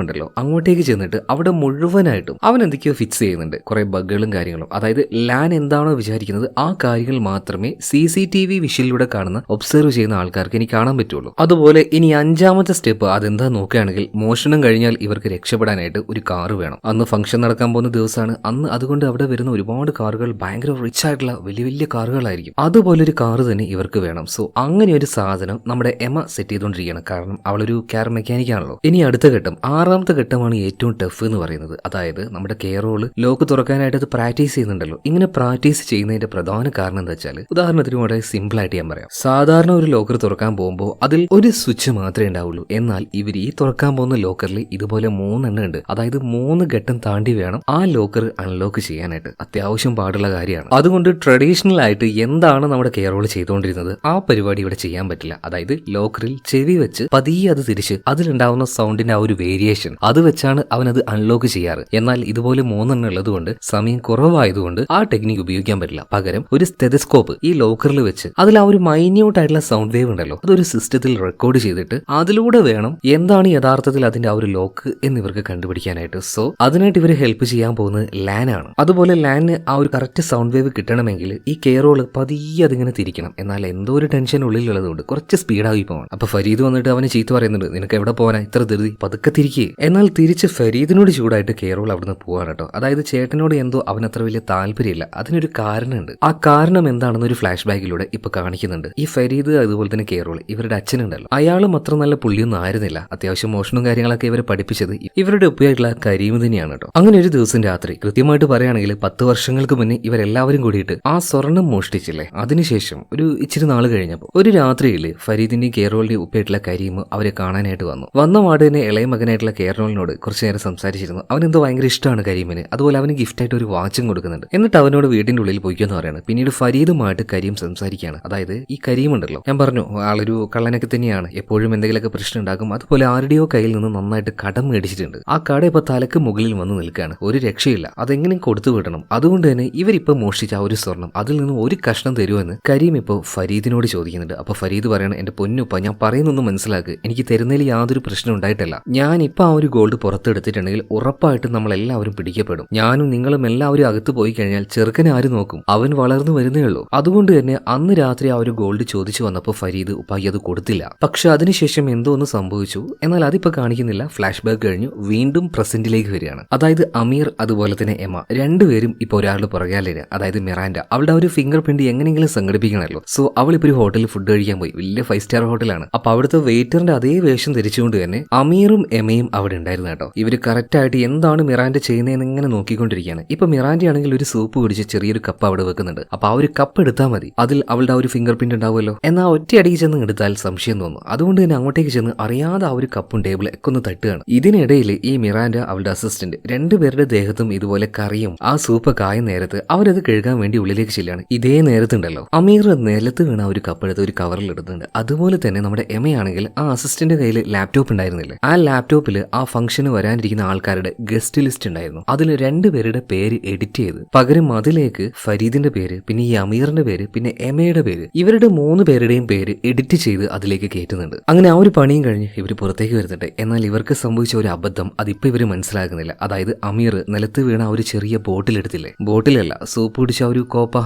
Speaker 1: ഉണ്ടല്ലോ അങ്ങോട്ടേക്ക് ചെന്നിട്ട് അവിടെ മുഴുവനായിട്ടും അവൻ എന്തൊക്കെയോ ഫിക്സ് ചെയ്യുന്നുണ്ട്, കുറെ ബഗ്ഗുകളും കാര്യങ്ങളും. അതായത് ലാൻ എന്താണോ വിചാരിക്കുന്നത് ആ കാര്യങ്ങൾ മാത്രമേ CCTV വിഷ്വലിലൂടെ കാണുന്ന ഒബ്സർവ് ചെയ്യുന്ന ആൾക്കാർക്ക് ഇനി കാണാൻ പറ്റുള്ളൂ. അതുപോലെ ഇനി 5ാമത്തെ സ്റ്റെപ്പ് അതെന്താ നോക്കുകയാണെങ്കിൽ മോഷണം കഴിഞ്ഞാൽ ഇവർക്ക് രക്ഷപ്പെടാനായിട്ട് ഒരു കാറ് വേണം. അന്ന് ഫംഗ്ഷൻ നടക്കാൻ പോകുന്ന ദിവസമാണ് അന്ന്. അതുകൊണ്ട് അവിടെ വരുന്ന ഒരുപാട് കാറുകൾ ഭയങ്കര റിച്ച് ആയിട്ടുള്ള വലിയ വലിയ കാറുകളായിരിക്കും. അതുപോലൊരു കാറ് തന്നെ ഇവർക്ക് വേണം. സോ അങ്ങനെ ഒരു സാധനം നമ്മുടെ എമ സെറ്റ് ചെയ്തുകൊണ്ടിരിക്കുകയാണ്. കാരണം അവളൊരു കാർ മെക്കാനിക് ആണല്ലോ. ഇനി അടുത്ത ഘട്ടം 6ാമത്തെ ഘട്ടമാണ് ഏറ്റവും ടഫ് എന്ന് പറയുന്നത്. അതായത് നമ്മുടെ കേറോള് ലോക്ക് തുറക്കാനായിട്ട് അത് പ്രാക്ടീസ് ചെയ്യുന്നുണ്ടല്ലോ. ഇങ്ങനെ പ്രാക്ടീസ് ചെയ്യുന്നതിന്റെ പ്രധാന കാരണം എന്താ വെച്ചാൽ ഉദാഹരണത്തിന് വളരെ സിമ്പിൾ ആയിട്ട് ഞാൻ പറയാം. സാധാരണ ഒരു ലോക്കർ തുറക്കാൻ പോകുമ്പോൾ അതിൽ ഒരു സ്വിച്ച് മാത്രമേ ഉണ്ടാവുള്ളൂ. എന്നാൽ ഇവർ ഈ തുറക്കാൻ പോകുന്ന ലോക്കറിൽ ഇതുപോലെ 3 എണ്ണം ഉണ്ട്. അതായത് 3 ഘട്ടം താണ്ടി വേണം ആ ലോക്കർ അൺലോക്ക് ചെയ്യാനായിട്ട്. അത്യാവശ്യം പാടുള്ള കാര്യമാണ്. അതുകൊണ്ട് ട്രഡീഷണൽ ആയിട്ട് എന്താണ് നമ്മുടെ കേറോള് ചെയ്തുകൊണ്ടിരുന്നത് ആ പരിപാടി ഇവിടെ ചെയ്യാൻ പറ്റില്ല. അതായത് ലോക്കറിൽ ചെവി വെച്ച് പതിയെ അത് തിരിച്ച് അതിലുണ്ടാവുന്ന സൗണ്ടിന്റെ ആ ഒരു വേരിയേഷൻ അത് വെച്ചാണ് അവൻ അത് അൺലോക്ക് ചെയ്യാറ്. എന്നാൽ ഇതുപോലെ 3 എണ്ണം ഉള്ളത് കൊണ്ട് സമയം കുറവായതുകൊണ്ട് ആ ടെക്നിക്ക് ഉപയോഗിക്കാൻ പറ്റില്ല. പകരം ഒരു സ്റ്റെതസ്കോപ്പ് ഈ ലോക്കറിൽ വെച്ച് അതിൽ ആ ഒരു മൈന്യൂട്ട് ആയിട്ടുള്ള സൗണ്ട് വേവ് ഉണ്ടല്ലോ അതൊരു സിസ്റ്റത്തിൽ റെക്കോർഡ് ചെയ്തിട്ട് അതിലൂടെ വേണം എന്താണ് യഥാർത്ഥത്തിൽ അതിന്റെ ആ ഒരു ലോക്ക് എന്നിവർക്ക് കണ്ടുപിടിക്കാനായിട്ട്. സോ അതിനായിട്ട് ഇവർ ഹെൽപ്പ് ചെയ്യാൻ പോകുന്നത് ലാൻ ആണ്. അതുപോലെ ലാനിന് ആ ഒരു കറക്റ്റ് സൗണ്ട് വേവ് കിട്ടണമെങ്കിൽ ഈ കേറോള് പതിയെ അതിങ്ങനെ തിരിക്കണം. എന്നാൽ എന്തോ ഒരു ടെൻഷൻ ഉള്ളിലുള്ളതുകൊണ്ട് കുറച്ച് സ്പീഡായി പോകണം. അപ്പൊ ഫരീദ് വന്നിട്ട് അവനെ ചീത്ത പറയുന്നുണ്ട്, നിനക്ക് എവിടെ പോകാനാ ഇത്ര ധൃതി, പതുക്കെ തിരിക്കേ. എന്നാൽ തിരിച്ച് ഫരീദിനോട് ചൂടായിട്ട് കേറോൾ അവിടുന്ന് പോവാണ് കേട്ടോ. അതായത് ചേട്ടനോട് എന്തോ അവനത്ര വലിയ താല്പര്യമില്ല. അതിനൊരു കാരണമുണ്ട്. ആ കാരണം എന്താണെന്ന് ഒരു ഫ്ലാഷ് ബാക്കിലൂടെ ഇപ്പൊ കാണിക്കുന്നുണ്ട്. ഈ ഫരീദ് അതുപോലെ തന്നെ കേറോൾ ഇവരുടെ അച്ഛനുണ്ടല്ലോ അയാളും അത്ര നല്ല പുള്ളിയൊന്നും ആയിരുന്നില്ല. അത്യാവശ്യം മോഷണവും കാര്യങ്ങളൊക്കെ ഇവരെ പഠിപ്പിച്ചത് ഇവരുടെ ഉപ്പയായിട്ടുള്ള കരീം തന്നെയാണ് കേട്ടോ. അങ്ങനെ ഒരു ദിവസം രാത്രി കൃത്യമായിട്ട് പറയുകയാണെങ്കിൽ 10 വർഷങ്ങൾക്ക് മുന്നേ ഇവരെല്ലാവരും കൂടിയിട്ട് ആ സ്വർണം മോഷ്ടിച്ചില്ലേ. അതിനുശേഷം ഒരു ഇച്ചിരി നാൾ കഴിഞ്ഞപ്പോൾ ഒരു രാത്രിയിൽ ഫരീദിന്റെയും കേറോളിന്റെയും ഉപ്പയായിട്ടുള്ള കരീം അവരെ കാണാനായിട്ട് വന്ന വാർഡ് തന്നെ ഇളയ മകനായിട്ടുള്ള കേറോളിനോട് കുറച്ചു നേരം സംസാരിച്ചിരുന്നു. അവനെന്തോ ഭയങ്കര ഇഷ്ടമാണ് കരീമിന്. അതുപോലെ അവന് ഗിഫ്റ്റായിട്ട് ഒരു വാച്ചും കൊടുക്കുന്നുണ്ട്. എന്നിട്ട് അവനോട് വീടിന്റെ ഉള്ളിൽ പോയിക്കെന്ന് പറയാണ്. പിന്നീട് ഫരീദുമായിട്ട് കരീം സംസാരിക്കുകയാണ്. അതായത് ഈ കരീം ഉണ്ടല്ലോ, ഞാൻ പറഞ്ഞു ആളൊരു കള്ളനൊക്കെ തന്നെയാണ്, എപ്പോഴും എന്തെങ്കിലുമൊക്കെ പ്രശ്നം ഉണ്ടാക്കും. അതുപോലെ ആരുടെയോ കയ്യിൽ നിന്ന് നന്നായിട്ട് കടം മേടിച്ചിട്ടുണ്ട്. ആ കട ഇപ്പൊ തലക്ക് മുകളിൽ വന്ന് നിൽക്കുകയാണ്. ഒരു രക്ഷയില്ല, അതെങ്ങനെ കൊടുത്തു വിടണം. അതുകൊണ്ട് തന്നെ ഇവരിപ്പോ മോഷ്ടിച്ച ആ ഒരു സ്വർണം അതിൽ നിന്ന് ഒരു കഷ്ണം തരുമെന്ന് കരീം ഇപ്പോൾ ഫരീദിനോട് ചോദിക്കുന്നുണ്ട്. അപ്പൊ ഫരീദ് പറയണം, എന്റെ പൊന്നുപ്പ ഞാൻ പറയുന്നൊന്നും മനസ്സിലാക്ക്, എനിക്ക് തരുന്നതിൽ യാതൊരു പ്രശ്നം ഉണ്ടായിട്ടല്ല. ഞാൻ ഇപ്പൊ ആ ഒരു ഗോൾഡ് പുറത്തെടുത്തിട്ടുണ്ടെങ്കിൽ ഉറപ്പായിട്ടും നമ്മളെല്ലാവരും പിടിക്കപ്പെടും. ഞാനും നിങ്ങളും എല്ലാവരും അകത്ത് പോയി കഴിഞ്ഞാൽ ചെറുക്കനെ ആര് നോക്കും, അവൻ വളർന്നു വരുന്നേ ഉള്ളൂ. അതുകൊണ്ട് തന്നെ അന്ന് രാത്രി ആ ഒരു ഗോൾഡ് ചോദിച്ചു വന്നപ്പോൾ ഫരീദ് ഉപ്പായി അത് കൊടുത്തില്ല. പക്ഷെ അതിനുശേഷം എന്തോ ഒന്ന് സംഭവിച്ചു. എന്നാൽ അതിപ്പോ കാണിക്കുന്നില്ല. ഫ്ലാഷ് ബാക്ക് കഴിഞ്ഞു വീണ്ടും പ്രസന്റിലേക്ക് വരികയാണ്. അതായത് അമീർ അതുപോലെ തന്നെ എമ രണ്ടുപേരും ഇപ്പൊ ഒരാളുടെ പുറകെ. അതായത് മിറാൻഡ അവളുടെ ഒരു ഫിംഗർ പ്രിന്റ് എങ്ങനെയെങ്കിലും സംഘടിപ്പിക്കണമല്ലോ. സോ അവൾ ഇപ്പൊ ഒരു ഹോട്ടലിൽ ഫുഡ് കഴിക്കാൻ പോയി. വലിയ 5 സ്റ്റാർ ഹോട്ടലാണ്. അപ്പൊ അവിടുത്തെ വെയിറ്ററിന്റെ അതേ വേഷം ധരിച്ചുകൊണ്ട് തന്നെ അമീറും എമയും അവിടെ ഉണ്ടായിരുന്നു കേട്ടോ. ഇവര് കറക്റ്റ് ആയിട്ട് എന്താണ് മിറാൻഡ ചെയ്യുന്നതെന്ന് ഇങ്ങനെ നോക്കിക്കൊണ്ടിരിക്കുകയാണ്. ഇപ്പൊ മിറാൻഡ ആണെങ്കിൽ ഒരു സൂപ്പ് കുടിച്ച് ചെറിയൊരു കപ്പ് അവിടെ വെക്കുന്നുണ്ട്. അപ്പൊ ആ ഒരു കപ്പ് എടുത്താൽ മതി, അതിൽ അവളുടെ ആ ഒരു ഫിംഗർ പ്രിന്റ് ഉണ്ടാവുമല്ലോ. എന്നാൽ ഒറ്റയടിക്ക് ചെന്ന് എടുത്താൽ സംശയം തോന്നും. അതുകൊണ്ട് തന്നെ അങ്ങോട്ടേക്ക് ചെന്ന് അറിയാതെ ആ ഒരു കപ്പും ടേബിൾ ഒക്കെ ഒന്ന് തട്ടുകയാണ്. ഇതിനിടയിൽ ഈ മിറാൻഡ അവളുടെ അസിസ്റ്റന്റ് രണ്ടുപേരുടെ ദേഹത്തും ഇതുപോലെ കറിയും ആ സൂപ്പ് കായ നേരത്ത് അവരത് കഴുകാൻ വേണ്ടി ഉള്ളിലേക്ക് ചെല്ലാണ്. ഇതേ നേരത്തുണ്ടല്ലോ അമീർ നിലത്ത് വീണ ഒരു കപ്പ് എടുത്ത് ഒരു കവറിൽ ഇടുന്നുണ്ട്. അതുപോലെ തന്നെ നമ്മുടെ എമയാണെങ്കിൽ ആ അസിസ്റ്റന്റ് കയ്യിൽ ലാപ്ടോപ്പ് ഉണ്ടായിരുന്നില്ലേ, ആ ലാപ്ടോപ്പിൽ ആ ഫംഗ്ഷന് വരാനിരിക്കുന്ന ആൾക്കാരുടെ ഗസ്റ്റ് ലിസ്റ്റ് ഉണ്ടായിരുന്നു. അതിൽ 2 പേരുടെ പേര് എഡിറ്റ് ചെയ്ത് പകരം അതിലേക്ക് ഫരീദിന്റെ പേര്, പിന്നെ ഈ അമീറിന്റെ പേര്, പിന്നെ എമയുടെ പേര്, ഇവരുടെ 3 പേരുടെയും പേര് എഡിറ്റ് ചെയ്ത് അതിലേക്ക് കയറ്റുന്നുണ്ട്. അങ്ങനെ ആ ഒരു പണിയും കഴിഞ്ഞ് ഇവർ പുറത്തേക്ക് വരുന്നുണ്ട്. എന്നാൽ ഇവർക്ക് സംഭവിച്ച ഒരു അബദ്ധം അതിപ്പോ ഇവര് മനസ്സിലാക്കുന്നില്ല. അതായത് അമീർ നിലത്ത് വീണ ഒരു ചെറിയ ബോട്ടിൽ എടുത്തില്ലേ, ബോട്ടിലല്ല സൂപ്പ് പിടിച്ച ഒരു കോപ്പ,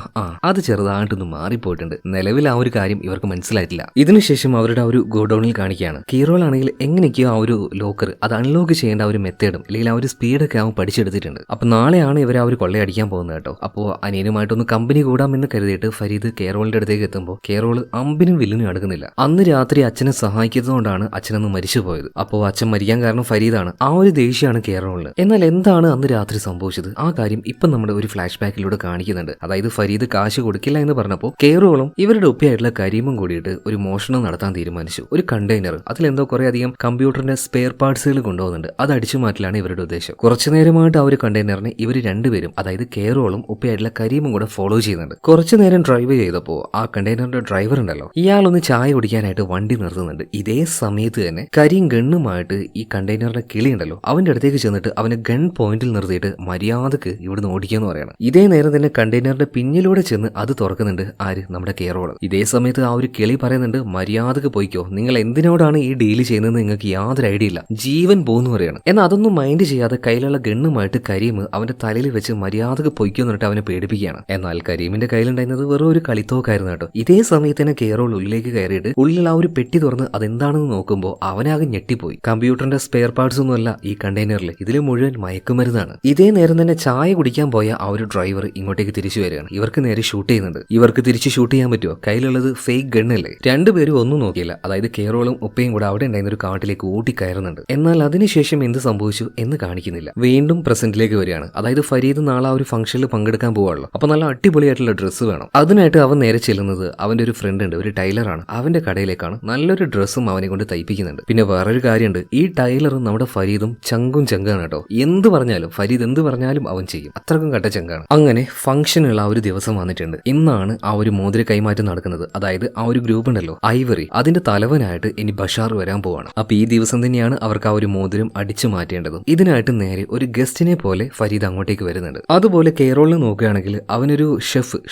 Speaker 1: അത് ചെറുതായിട്ടൊന്ന് മാറിപ്പോയിട്ടുണ്ട്. നിലവിൽ ആ ഒരു കാര്യം ഇവർക്ക് മനസ്സിലായിട്ടില്ല. ഇതിനുശേഷം അവരുടെ ആ ഒരു ഗോഡൌണിൽ കാണിക്കുകയാണ്. കീറോൾ ആണെങ്കിൽ എങ്ങനെയൊക്കെയോ ആ ഒരു ലോക്കർ അത് അൺലോക്ക് ചെയ്യേണ്ട ആ ഒരു മെത്തേഡും അല്ലെങ്കിൽ ആ ഒരു സ്പീഡൊക്കെ അവൻ പഠിച്ചെടുത്തിട്ടുണ്ട്. അപ്പൊ നാളെയാണ് ഇവർ ആ ഒരു കൊള്ളയടിക്കാൻ പോകുന്നത് കേട്ടോ. അപ്പോൾ അനിയനുമായിട്ടൊന്ന് കമ്പനി കൂടാമെന്ന് കരുതിയിട്ട് ഫരീദ് കേറോളിന്റെ അടുത്തേക്ക് എത്തുമ്പോൾ കേറോള് അമ്പിനും വില്ലിനും അടുക്കുന്നില്ല. അന്ന് രാത്രി അച്ഛനെ സഹായിക്കുന്നതുകൊണ്ടാണ് അച്ഛനൊന്ന് മരിച്ചു പോയത്. അപ്പോൾ അച്ഛൻ മരിക്കാൻ കാരണം ഫരീദാണ്. ആ ഒരു ദേഷ്യമാണ് കേറോളിന്. എന്നാൽ എന്താണ് അന്ന് രാത്രി സംഭവിച്ചത് ആ കാര്യം ഇപ്പൊ നമ്മുടെ ഒരു ഫ്ലാഷ് ബാക്കിലൂടെ കാണിക്കുന്നുണ്ട്. അതായത് ഫരീദ് കാശ് കൊടുക്കില്ല എന്ന് പറഞ്ഞപ്പോൾ കേറോളും ഇവരുടെ ഒപ്പയായിട്ടുള്ള കരീമും കൂടിയിട്ട് ഒരു മോഷണം നടത്താൻ തീരുമാനിച്ചു. ഒരു കണ്ടെയ്നർ അതിലെന്തോ കുറെ അധികം കമ്പ്യൂട്ടറിന്റെ സ്പെയർ പാർട്സുകൾ കൊണ്ടുപോകുന്നുണ്ട്. അത് അടിച്ചു മാറ്റലാണ് ഇവരുടെ ഉദ്ദേശം. കുറച്ചു നേരമായിട്ട് ആ ഒരു കണ്ടെയ്നറിനെ ഇവർ രണ്ടുപേരും അതായത് കേറോളും ഒപ്പയായിട്ടുള്ള കരീമും കൂടെ ഫോളോ ചെയ്യുന്നുണ്ട്. കുറച്ചു നേരം ഡ്രൈവ് ചെയ്തപ്പോൾ ആ കണ്ടെയ്നറിന്റെ ഡ്രൈവർ ഉണ്ടല്ലോ ഇയാളൊന്ന് ചായ കുടിക്കാനായിട്ട് വണ്ടി നിർത്തുന്നുണ്ട്. ഇതേ സമയത്ത് തന്നെ കരീം ഗണ്ണുമായിട്ട് ഈ കണ്ടെയ്നറിന്റെ കിളി ഉണ്ടല്ലോ അവന്റെ അടുത്തേക്ക് ചെന്നിട്ട് അവനെ ഗൺ പോയിന്റിൽ നിർത്തിയിട്ട് മര്യാദക്ക് ഇവിടുന്ന് ഓടിക്കാന്ന് പറയണം. ഇതേ നേരം തന്നെ കണ്ടെയ്നറിന്റെ പിന്നിലൂടെ ചെന്ന് അത് തുറക്കുന്നുണ്ട് ആര് നമ്മുടെ കേറോള്. ഇതേ സമയത്ത് ആ ഒരു കിളി പറയുന്നുണ്ട് മര്യാദക്ക് പോയിക്കോ, നിങ്ങൾ എന്തിനോടാണ് ഈ ഡീല് ചെയ്യുന്നതെന്ന് നിങ്ങൾക്ക് യാതൊരു ഐഡിയ ഇല്ല, ജീവൻ പോകുന്നു പറയണം. എന്നാൽ അതൊന്നും മൈൻഡ് ചെയ്യാതെ കയ്യിലുള്ള ഗണ്ണുമായിട്ട് കരീം അവന്റെ തലയിൽ വെച്ച് മര്യാദക്ക് പൊയ്ക്കോ എന്നിട്ട് അവനെ പേടിപ്പിക്കുകയാണ്. എന്നാൽ കരീമിന്റെ കയ്യിലുണ്ടായിരുന്നത് വെറും ഒരു കളിത്തോക്കായിരുന്നു കേട്ടോ. ഇതേ സമയത്ത് തന്നെ കേറോൾ ഉള്ളിലേക്ക് കയറിയിട്ട് ഉള്ളിൽ ആ ഒരു പെട്ടി തുറന്ന് അതെന്താണെന്ന് നോക്കുമ്പോൾ അവനാകെ ഞെട്ടിപ്പോയി. കമ്പ്യൂട്ടറിന്റെ സ്പെയർ പാർട്സ് ഒന്നും അല്ല ഈ കണ്ടെയ്നറിൽ, ഇതിൽ മുഴുവൻ മയക്കുമരുന്നാണ്. ഇതേ നേരം തന്നെ ചായ കുടിക്കാൻ പോയ ആ ഒരു ഡ്രൈവർ ഇങ്ങോട്ടേക്ക് തിരിച്ചു വരികയാണ്. ഇവർക്ക് നേരെ ഷൂട്ട് ചെയ്യുന്നുണ്ട്. ഇവർക്ക് തിരിച്ച് ഷൂട്ട് ചെയ്യാൻ പറ്റുമോ? കയ്യിലുള്ളത് ഫേക്ക് ഗണ്ണല്ലേ. രണ്ടുപേരും ഒന്നും നോക്കിയില്ല. അതായത് കേറോളും ഉപ്പയും കൂടെ അവിടെ ഉണ്ടായിരുന്ന ഒരു കാട്ടിലേക്ക് ഊട്ടി കയറുന്നുണ്ട്. എന്നാൽ അതിനുശേഷം എന്ത് സംഭവിച്ചു എന്ന് കാണിക്കുന്നില്ല. വീണ്ടും പ്രസന്റിലേക്ക് വരികയാണ്. അതായത് ഫരീദ് നാളെ ആ ഒരു ഫംഗ്ഷനിൽ പങ്കെടുക്കാൻ പോവാണല്ലോ. അപ്പൊ നല്ല അടിപൊളിയായിട്ടുള്ള ഡ്രസ്സ് വേണം. അതിനായിട്ട് അവൻ നേരെ ചെല്ലുന്നത് അവന്റെ ഒരു ഫ്രണ്ട് ഉണ്ട്, ഒരു ടൈലറാണ്. അവന്റെ കടയിലേക്കാണ്. നല്ലൊരു ഡ്രസ്സും അവനെ കൊണ്ട് തയ്പ്പിക്കുന്നുണ്ട്. പിന്നെ വേറൊരു കാര്യമുണ്ട്, ഈ ടൈലറും നമ്മുടെ ഫരീദും ചങ്കും ചങ്കാണ് കേട്ടോ. എന്ത് പറഞ്ഞാലും ഫരീദ് എന്ത് പറഞ്ഞാലും അവൻ ചെയ്യും. അത്രക്കും കട്ട ചങ്കാണ്. അങ്ങനെ ഫംഗ്ഷനുള്ള ആ ഒരു ദിവസം വന്നിട്ടുണ്ട്. ഇന്നാണ് ആ ഒരു മോതിര കൈമാറ്റം നടക്കുന്നത്. അതായത് ആ ഒരു ഗ്രൂപ്പ് ഉണ്ടല്ലോ ഐവറി, അതിന്റെ തലവനായിട്ട് ഇനി ബഷാർ വരാൻ പോവാണ്. അപ്പൊ ഈ ദിവസം തന്നെയാണ് അവർക്ക് ആ ഒരു മോതിരം അടിച്ചു മാറ്റേണ്ടത്. ഇതിനായിട്ട് നേരെ ഒരു ഗസ്റ്റിനെ പോലെ ഫരീദ് അങ്ങോട്ടേക്ക് വരുന്നുണ്ട്. അതുപോലെ കേറോളിനെ നോക്കുകയാണെങ്കിൽ അവനൊരു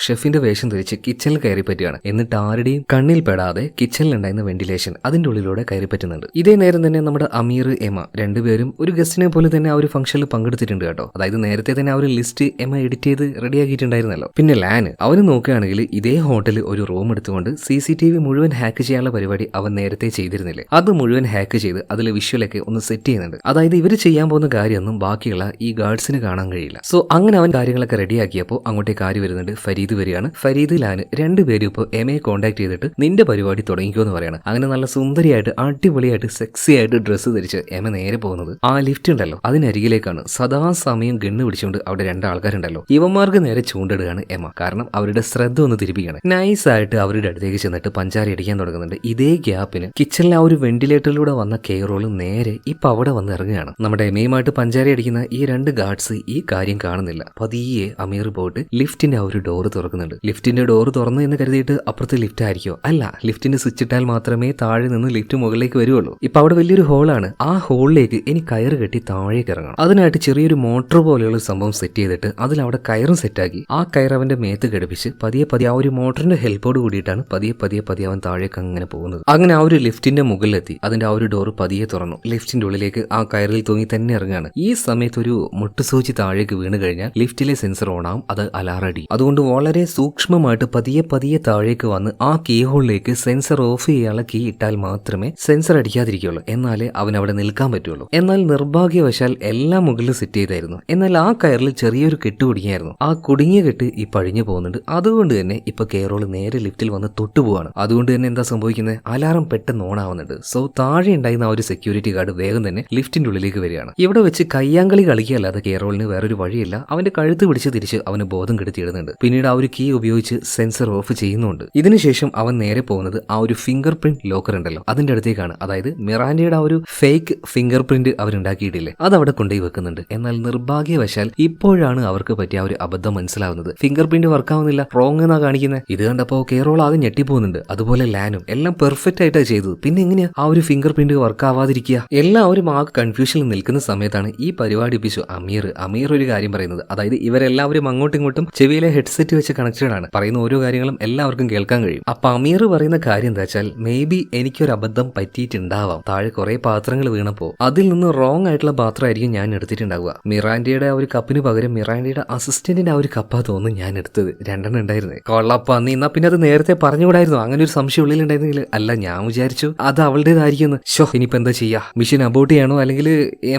Speaker 1: ഷെഫിന്റെ വേഷം ധരിച്ച് കിച്ചണിൽ കയറി പറ്റുകയാണ്. എന്നിട്ട് ആരുടെയും കണ്ണിൽ പെടാതെ കിച്ചണിലുണ്ടായിരുന്ന വെന്റിലേഷൻ അതിന്റെ ഉള്ളിലൂടെ കയറി പറ്റുന്നുണ്ട്. ഇതേ നേരം തന്നെ നമ്മുടെ അമീർ എമ രണ്ടുപേരും ഒരു ഗസ്റ്റിനെ പോലെ തന്നെ ആ ഒരു ഫംഗ്ഷനിൽ പങ്കെടുത്തിട്ടുണ്ട് കേട്ടോ. അതായത് നേരത്തെ തന്നെ ആ ഒരു ലിസ്റ്റ് എമ എഡിറ്റ് ചെയ്ത് റെഡിയാക്കിയിട്ടുണ്ടായിരുന്നല്ലോ. പിന്നെ ലാന് അവന് നോക്കുകയാണെങ്കിൽ ഇതേ ഹോട്ടലിൽ ഒരു റൂം എടുത്തുകൊണ്ട് CCTV മുഴുവൻ ഹാക്ക് ചെയ്യാനുള്ള പരിപാടി അവൻ നേരത്തെ ചെയ്തിരുന്നില്ലേ, അത് മുഴുവൻ ഹാക്ക് ചെയ്ത് അതിൽ വിഷ്വലൊക്കെ ഒന്ന് സെറ്റ് ചെയ്യുന്നുണ്ട്. അതായത് ഇവർ ചെയ്യാൻ പോകുന്ന കാര്യമൊന്നും ബാക്കിയുള്ള ഈ ഗാർഡ്സിന് കാണാൻ കഴിയില്ല. സോ അങ്ങനെ അവൻ കാര്യങ്ങളൊക്കെ റെഡിയാക്കിയപ്പോൾ അങ്ങോട്ടേക്ക് ആര് വരുന്നുണ്ട്? ഫരീദ് വരികയാണ്. ഫരീദ് ലാന് രണ്ടുപേരും ഇപ്പോൾ എമയെ കോൺടാക്ട് ചെയ്തിട്ട് നിന്റെ പരിപാടി തുടങ്ങിക്കോ എന്ന് പറയാണ്. അങ്ങനെ നല്ല സുന്ദരിയായിട്ട് അടിപൊളിയായിട്ട് സെക്സി ആയിട്ട് ഡ്രസ്സ് ധരിച്ച് എമ നേരെ പോകുന്നത് ആ ലിഫ്റ്റ് ഉണ്ടല്ലോ അതിനരികിലേക്കാണ്. സദാസമയം ഗണ്ണ് പിടിച്ചുകൊണ്ട് അവിടെ രണ്ടാൾക്കാരുണ്ടല്ലോ ഇവന്മാർക്ക് നേരെ ചൂണ്ടിടുകയാണ് എമ. കാരണം അവരുടെ ശ്രദ്ധ ഒന്ന് തിരിപ്പിക്കണം. നൈസായിട്ട് അവരുടെ അടുത്തേക്ക് ചെന്നിട്ട് പഞ്ചാര അടിക്കാൻ തുടങ്ങുന്നുണ്ട്. ഇതേ ഗ്യാപ്പിന് കിച്ചണിലെ ആ ഒരു വെന്റിലേറ്ററിലൂടെ വന്ന കെയറോള് നേരെ ഇപ്പൊ അവിടെ വന്ന് ഇറങ്ങുകയാണ്. നമ്മുടെ എമയുമായിട്ട് പഞ്ചാര അടിക്കുന്ന ഈ രണ്ട് ഗാർഡ്സ് ഈ കാര്യം കാണുന്നില്ല. പതിയെ അമീർ പോയിട്ട് ലിഫ്റ്റിന്റെ ആ ഒരു ഡോറ് തുറക്കുന്നുണ്ട്. ലിഫ്റ്റിന്റെ ഡോറ് തുറന്നു എന്ന് കരുതിയിട്ട് അപ്പുറത്ത് ലിഫ്റ്റ് ആയിരിക്കോ? അല്ല, ലിഫ്റ്റിന്റെ സ്വിച്ച് ഇട്ടാൽ മാത്രമേ താഴെ നിന്ന് ലിഫ്റ്റ് മുകളിലേക്ക് വരുവുള്ളൂ. ഇപ്പൊ അവിടെ വലിയൊരു ഹോളാണ്. ആ ഹോളിലേക്ക് ഇനി കയറ് കെട്ടി താഴേക്ക് ഇറങ്ങണം. അതിനായിട്ട് ചെറിയൊരു മോട്ടർ പോലെയുള്ള സംഭവം സെറ്റ് ചെയ്തിട്ട് അതിൽ അവിടെ കയറും സെറ്റാക്കി ആ കയർ അവന്റെ മേത്ത് ഘടിപ്പിച്ച് പതിയെ ആ ഒരു മോട്ടറിന്റെ ഹെൽപ്പോട് കൂടിയിട്ടാണ് പതിയെ അവൻ താഴേക്ക് അങ്ങനെ പോകുന്നത്. അങ്ങനെ ആ ഒരു ലിഫ്റ്റിന്റെ മുകളിലെത്തി അതിന്റെ ആ ഒരു ഡോറ് പതിയെ തുറന്നു. ലിഫ്റ്റിന്റെ ഉള്ളിലേക്ക് ആ കയറിൽ തൂങ്ങി തന്നെ ഇറങ്ങുകയാണ്. ഈ സമയത്ത് ഒരു മുട്ടുസൂചി താഴേക്ക് വീണ് കഴിഞ്ഞാൽ ലിഫ്റ്റിലെ സെൻസർ ഓൺ ആവും, അത് അലാറടി. അതുകൊണ്ട് വളരെ സൂക്ഷ്മമായിട്ട് പതിയെ താഴേക്ക് വന്ന് ആ കീ ഹോളിലേക്ക് സെൻസർ ഓഫ് ചെയ്യാനുള്ള കീ ഇട്ടാൽ മാത്രമേ സെൻസർ അടിക്കാതിരിക്കുള്ളൂ. എന്നാലേ അവൻ അവിടെ നിൽക്കാൻ പറ്റുള്ളൂ. എന്നാൽ നിർഭാഗ്യവശാൽ എല്ലാം മുകളിൽ സെറ്റ് ചെയ്തായിരുന്നു. എന്നാൽ ആ കയറിൽ ചെറിയൊരു കെട്ട് കുടുങ്ങിയായിരുന്നു. ആ കുടുങ്ങിയ കെട്ട് ഈ പഴിഞ്ഞു പോകുന്നുണ്ട്. അതുകൊണ്ട് തന്നെ ഇപ്പൊ കെയറോള് നേരെ ലിഫ്റ്റിൽ വന്ന് തൊട്ടുപോവാണ്. അതുകൊണ്ട് തന്നെ എന്താ സംഭവിക്കുന്നത്? അലാറം പെട്ടെന്ന് ഓൺ ആവുന്നുണ്ട്. സോ താഴെ ഉണ്ടായിരുന്ന ആ ഒരു സെക്യൂരിറ്റി ഗാർഡ് വേഗം തന്നെ ലിഫ്റ്റിന്റെ ഉള്ളിലേക്ക് വരികയാണ്. ഇവിടെ വെച്ച് കയ്യാങ്കളി കളിക്കുകയല്ലാതെ കെയറോളിന് വേറൊരു വഴിയില്ല. അവന്റെ കഴുത്ത് പിടിച്ച് തിരിച്ച് അവന് ബോധം കെടുത്തിയിടുന്നുണ്ട്. പിന്നീട് ആ ഒരു കീ ഉപയോഗിച്ച് സെൻസർ ഓഫ് ചെയ്യുന്നുണ്ട്. ഇതിനുശേഷം അവൻ നേരെ പോകുന്നത് ആ ഒരു ഫിംഗർ പ്രിന്റ് ലോക്കർ ഉണ്ടല്ലോ അതിന്റെ അടുത്തേക്കാണ്. അതായത് മിറാൻഡയുടെ ആ ഒരു ഫേക്ക് ഫിംഗർ പ്രിന്റ് അവരുണ്ടാക്കിയിട്ടില്ലേ, അത് അവിടെ കൊണ്ടുപോയി വെക്കുന്നുണ്ട്. എന്നാൽ നിർഭാഗ്യവശാൽ ഇപ്പോഴാണ് അവർക്ക് പറ്റിയ ആ ഒരു അബദ്ധം മനസ്സിലാവുന്നത്. ഫിംഗർ പ്രിന്റ് വർക്കാവുന്നില്ല, റോങ് എന്നാ കാണിക്കുന്നത്. ഇത് കണ്ടപ്പോ കെയറോൾ ആകെ ഞെട്ടിപ്പോകുന്നുണ്ട്. അതുപോലെ ലാനും എല്ലാം പെർഫെക്റ്റ് ആയിട്ടാണ് ചെയ്തത്. പിന്നെ എങ്ങനെയാ ആ ഒരു ഫിംഗർ പ്രിന്റ് വർക്ക് ആവാതിരിക്കുക? എല്ലാവരും ആ കൺഫ്യൂഷനിൽ നിൽക്കുന്ന സമയത്താണ് ഈ പരിപാടി പിച്ചു അമീർ ഒരു കാര്യം പറയുന്നത്. അതായത് ഇവരെല്ലാവരും അങ്ങോട്ടും ഇങ്ങോട്ടും ചെവിയിലെ ഹെഡ്സെറ്റ് വെച്ച് കണക്റ്റഡ് ആണ്. പറയുന്ന ഓരോ കാര്യങ്ങളും എല്ലാവർക്കും കേൾക്കാൻ കഴിയും. അപ്പൊ അമീർ പറയുന്ന കാര്യം എന്താ വെച്ചാൽ മേ ബി എനിക്കൊരു അബദ്ധം പറ്റിയിട്ടുണ്ടാവാം. താഴെ കുറെ പാത്രങ്ങൾ വീണപ്പോ അതിൽ നിന്ന് റോങ് ആയിട്ടുള്ള പാത്രമായിരിക്കും ഞാൻ എടുത്തിട്ടുണ്ടാവുക. മിറാൻഡയുടെ ആ ഒരു കപ്പിന് പകരം മിറാൻഡയുടെ അസിസ്റ്റന്റിന്റെ ആ ഒരു കപ്പാ തോന്നുന്നു ഞാൻ എടുത്തത്. രണ്ടെണ്ണം ഉണ്ടായിരുന്നേ. കൊള്ളപ്പന്നി, എന്നാ പിന്നെ അത് നേരത്തെ പറഞ്ഞുകൂടായിരുന്നു. അങ്ങനെ ഒരു സംശയം ഉള്ളിലുണ്ടായിരുന്നെങ്കിൽ. അല്ല, ഞാൻ വിചാരിച്ചു അത് അവളുടേതായിരിക്കും. ഷോ, ഇനിയിപ്പോ എന്താ ചെയ്യാ? മിഷൻ അബോട്ട് ചെയ്യണോ അല്ലെങ്കിൽ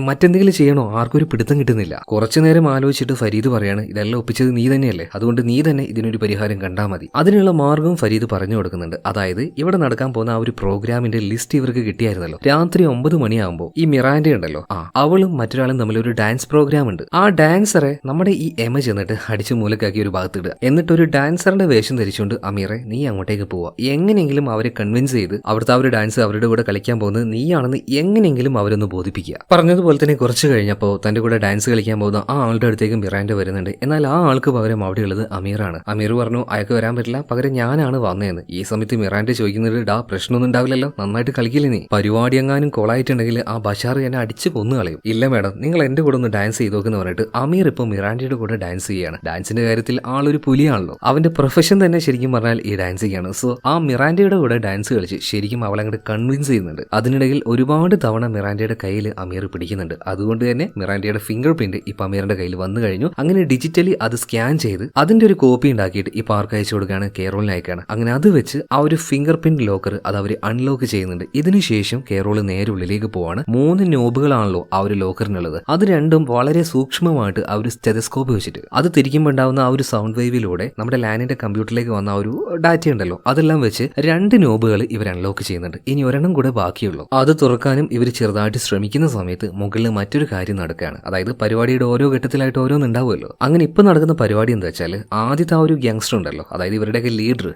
Speaker 1: മറ്റെന്തെങ്കിലും ചെയ്യണോ? ആർക്കും ഒരു പിടുത്തം കിട്ടുന്നില്ല. കുറച്ചു നേരം ആലോചിച്ചിട്ട് ഫരീദ് പറയാണ്, ഇതെല്ലാം ഒപ്പിച്ചത് നീ തന്നെയല്ലേ, അതുകൊണ്ട് നീ തന്നെ ഇതിനൊരു പരിഹാരം കണ്ടാൽ മതി. അതിനുള്ള മാർഗവും ഫരീദ് പറഞ്ഞു കൊടുക്കുന്നുണ്ട്. അതായത് ഇവിടെ നടക്കാൻ പോകുന്ന ആ ഒരു പ്രോഗ്രാമിന്റെ ലിസ്റ്റ് ഇവർക്ക് കിട്ടിയായിരുന്നല്ലോ. രാത്രി 9 മണിയാകുമ്പോൾ ഈ മിറാൻഡ ഉണ്ടല്ലോ അവളും മറ്റൊരാളെ ഒരാളും തമ്മിൽ ഒരു ഡാൻസ് പ്രോഗ്രാം ഉണ്ട്. ആ ഡാൻസറെ നമ്മുടെ ഈ എമ ചെന്നിട്ട് അടിച്ചു മൂലക്കാക്കി ഒരു ഭാഗത്തിടുക. എന്നിട്ട് ഒരു ഡാൻസറിന്റെ വേഷം ധരിച്ചുകൊണ്ട് അമീറെ നീ അങ്ങോട്ടേക്ക് പോവാ, എങ്ങനെയെങ്കിലും അവരെ കൺവിൻസ് ചെയ്ത് അവിടുത്തെ ആ ഒരു ഡാൻസ് അവരുടെ കൂടെ കളിക്കാൻ പോകുന്നത് നീയാണെന്ന് എങ്ങനെയെങ്കിലും അവരൊന്ന് ബോധിപ്പിക്കുക. പറഞ്ഞതുപോലെ തന്നെ കുറച്ച് കഴിഞ്ഞപ്പോൾ തന്റെ കൂടെ ഡാൻസ് കളിക്കാൻ പോകുന്ന ആ ആളുടെ അടുത്തേക്ക് മിറാൻഡ വരുന്നുണ്ട്. എന്നാൽ ആ ആൾക്ക് പകരം അവിടെയുള്ളത് അമീറാണ്. അമീർ പറഞ്ഞു അയാൾക്ക് വരാൻ പറ്റില്ല, പകരം ഞാനാണ് വന്നതെന്ന്. ഈ സമയത്ത് മിറാൻഡ ചോദിക്കുന്നത് ഡാ പ്രശ്നമൊന്നും ഉണ്ടാവില്ലല്ലോ, നന്നായിട്ട് കളിക്കില്ലേ നീ, പരിപാടി എങ്ങാനും കൊളായിട്ടുണ്ടെങ്കിൽ ആ ബഷാർ എന്നെ അടിച്ച് കൊന്നു കളയും. ഇല്ല മേഡം നിങ്ങൾ എന്റെ കൂടെ ഒന്ന് ഡാൻസ് ചെയ്തോക്കെന്ന് പറഞ്ഞിട്ട് അമീർ ഇപ്പോൾ മിറാൻഡയുടെ കൂടെ ഡാൻസ് ചെയ്യാണ്. ഡാൻസിന്റെ കാര്യത്തിൽ ആളൊരു പുലിയാണല്ലോ, അവന്റെ പ്രൊഫഷൻ തന്നെ ശരിക്കും പറഞ്ഞാൽ ഈ ഡാൻസിംഗ് ആണ്. സോ ആ മിറാൻഡയുടെ കൂടെ ഡാൻസ് കളിച്ച് ശരിക്കും അവളങ്ങോട്ട് കൺവിൻസ് ചെയ്യുന്നുണ്ട്. അതിനിടയിൽ ഒരുപാട് തവണ മിറാൻഡയുടെ കയ്യിൽ അമീർ പിടിക്കുന്നുണ്ട്. അതുകൊണ്ട് തന്നെ മിറാൻഡയുടെ ഫിംഗർ പ്രിന്റ് ഇപ്പൊ അമീറിന്റെ കയ്യിൽ വന്നു കഴിഞ്ഞു. അങ്ങനെ ഡിജിറ്റലി അത് സ്കാൻ ചെയ്ത് അതിന്റെ ഒരു കോപ്പി ഉണ്ടാക്കിയിട്ട് ഇപ്പൊ ആർക്ക് അയച്ചു കൊടുക്കുകയാണ്, കേറോളിന് അയക്കാണ്. അങ്ങനെ അത് വെച്ച് ആ ഒരു ഫിംഗർ പ്രിന്റ് ലോക്കർ അത് അവർ അൺലോക്ക് ചെയ്യുന്നുണ്ട്. ഇതിനുശേഷം കേറോള് നേരെ ഉള്ളിലേക്ക് പോവാണ്. 3 നോബുകളാണല്ലോ ആ ഒരു ലോക്കറിനുള്ളത്. അത് രണ്ടും വളരെ സൂക്ഷ്മമായിട്ട് ആ ഒരു സ്റ്റെതസ്കോപ്പ് വെച്ചിട്ട് അത് തിരിക്കുമ്പോൾ ഉണ്ടാവുന്ന ആ ഒരു സൗണ്ട് വേവിലൂടെ നമ്മുടെ ലാനിന്റെ കമ്പ്യൂട്ടറിലേക്ക് വന്ന ആ ഒരു ഡാറ്റ ഉണ്ടല്ലോ അതെല്ലാം വെച്ച് 2 നോബുകൾ ഇവർ അൺലോക്ക് ചെയ്യുന്നുണ്ട്. ഇനി ഒരെണ്ണം കൂടെ ബാക്കിയുള്ളൂ. അത് തുറക്കാനും ഇവർ ചെറുതായിട്ട് ശ്രമിക്കുന്ന സമയത്ത് മുകളിൽ മറ്റൊരു കാര്യം നടക്കുകയാണ്. അതായത് പരിപാടിയുടെ ഓരോ ഘട്ടത്തിലായിട്ട് ഓരോന്നുണ്ടാവുമല്ലോ. അങ്ങനെ ഇപ്പൊ നടക്കുന്ന പരിപാടി എന്താ വെച്ചാൽ ആദ്യത്തെ ആ ഒരു ഗ്യാങ്സ്റ്റർ ഉണ്ടല്ലോ, അതായത് ഇവരുടെയൊക്കെ ലീഡർ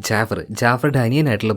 Speaker 1: ജാഫറുടെ അനിയനായിട്ടുള്ള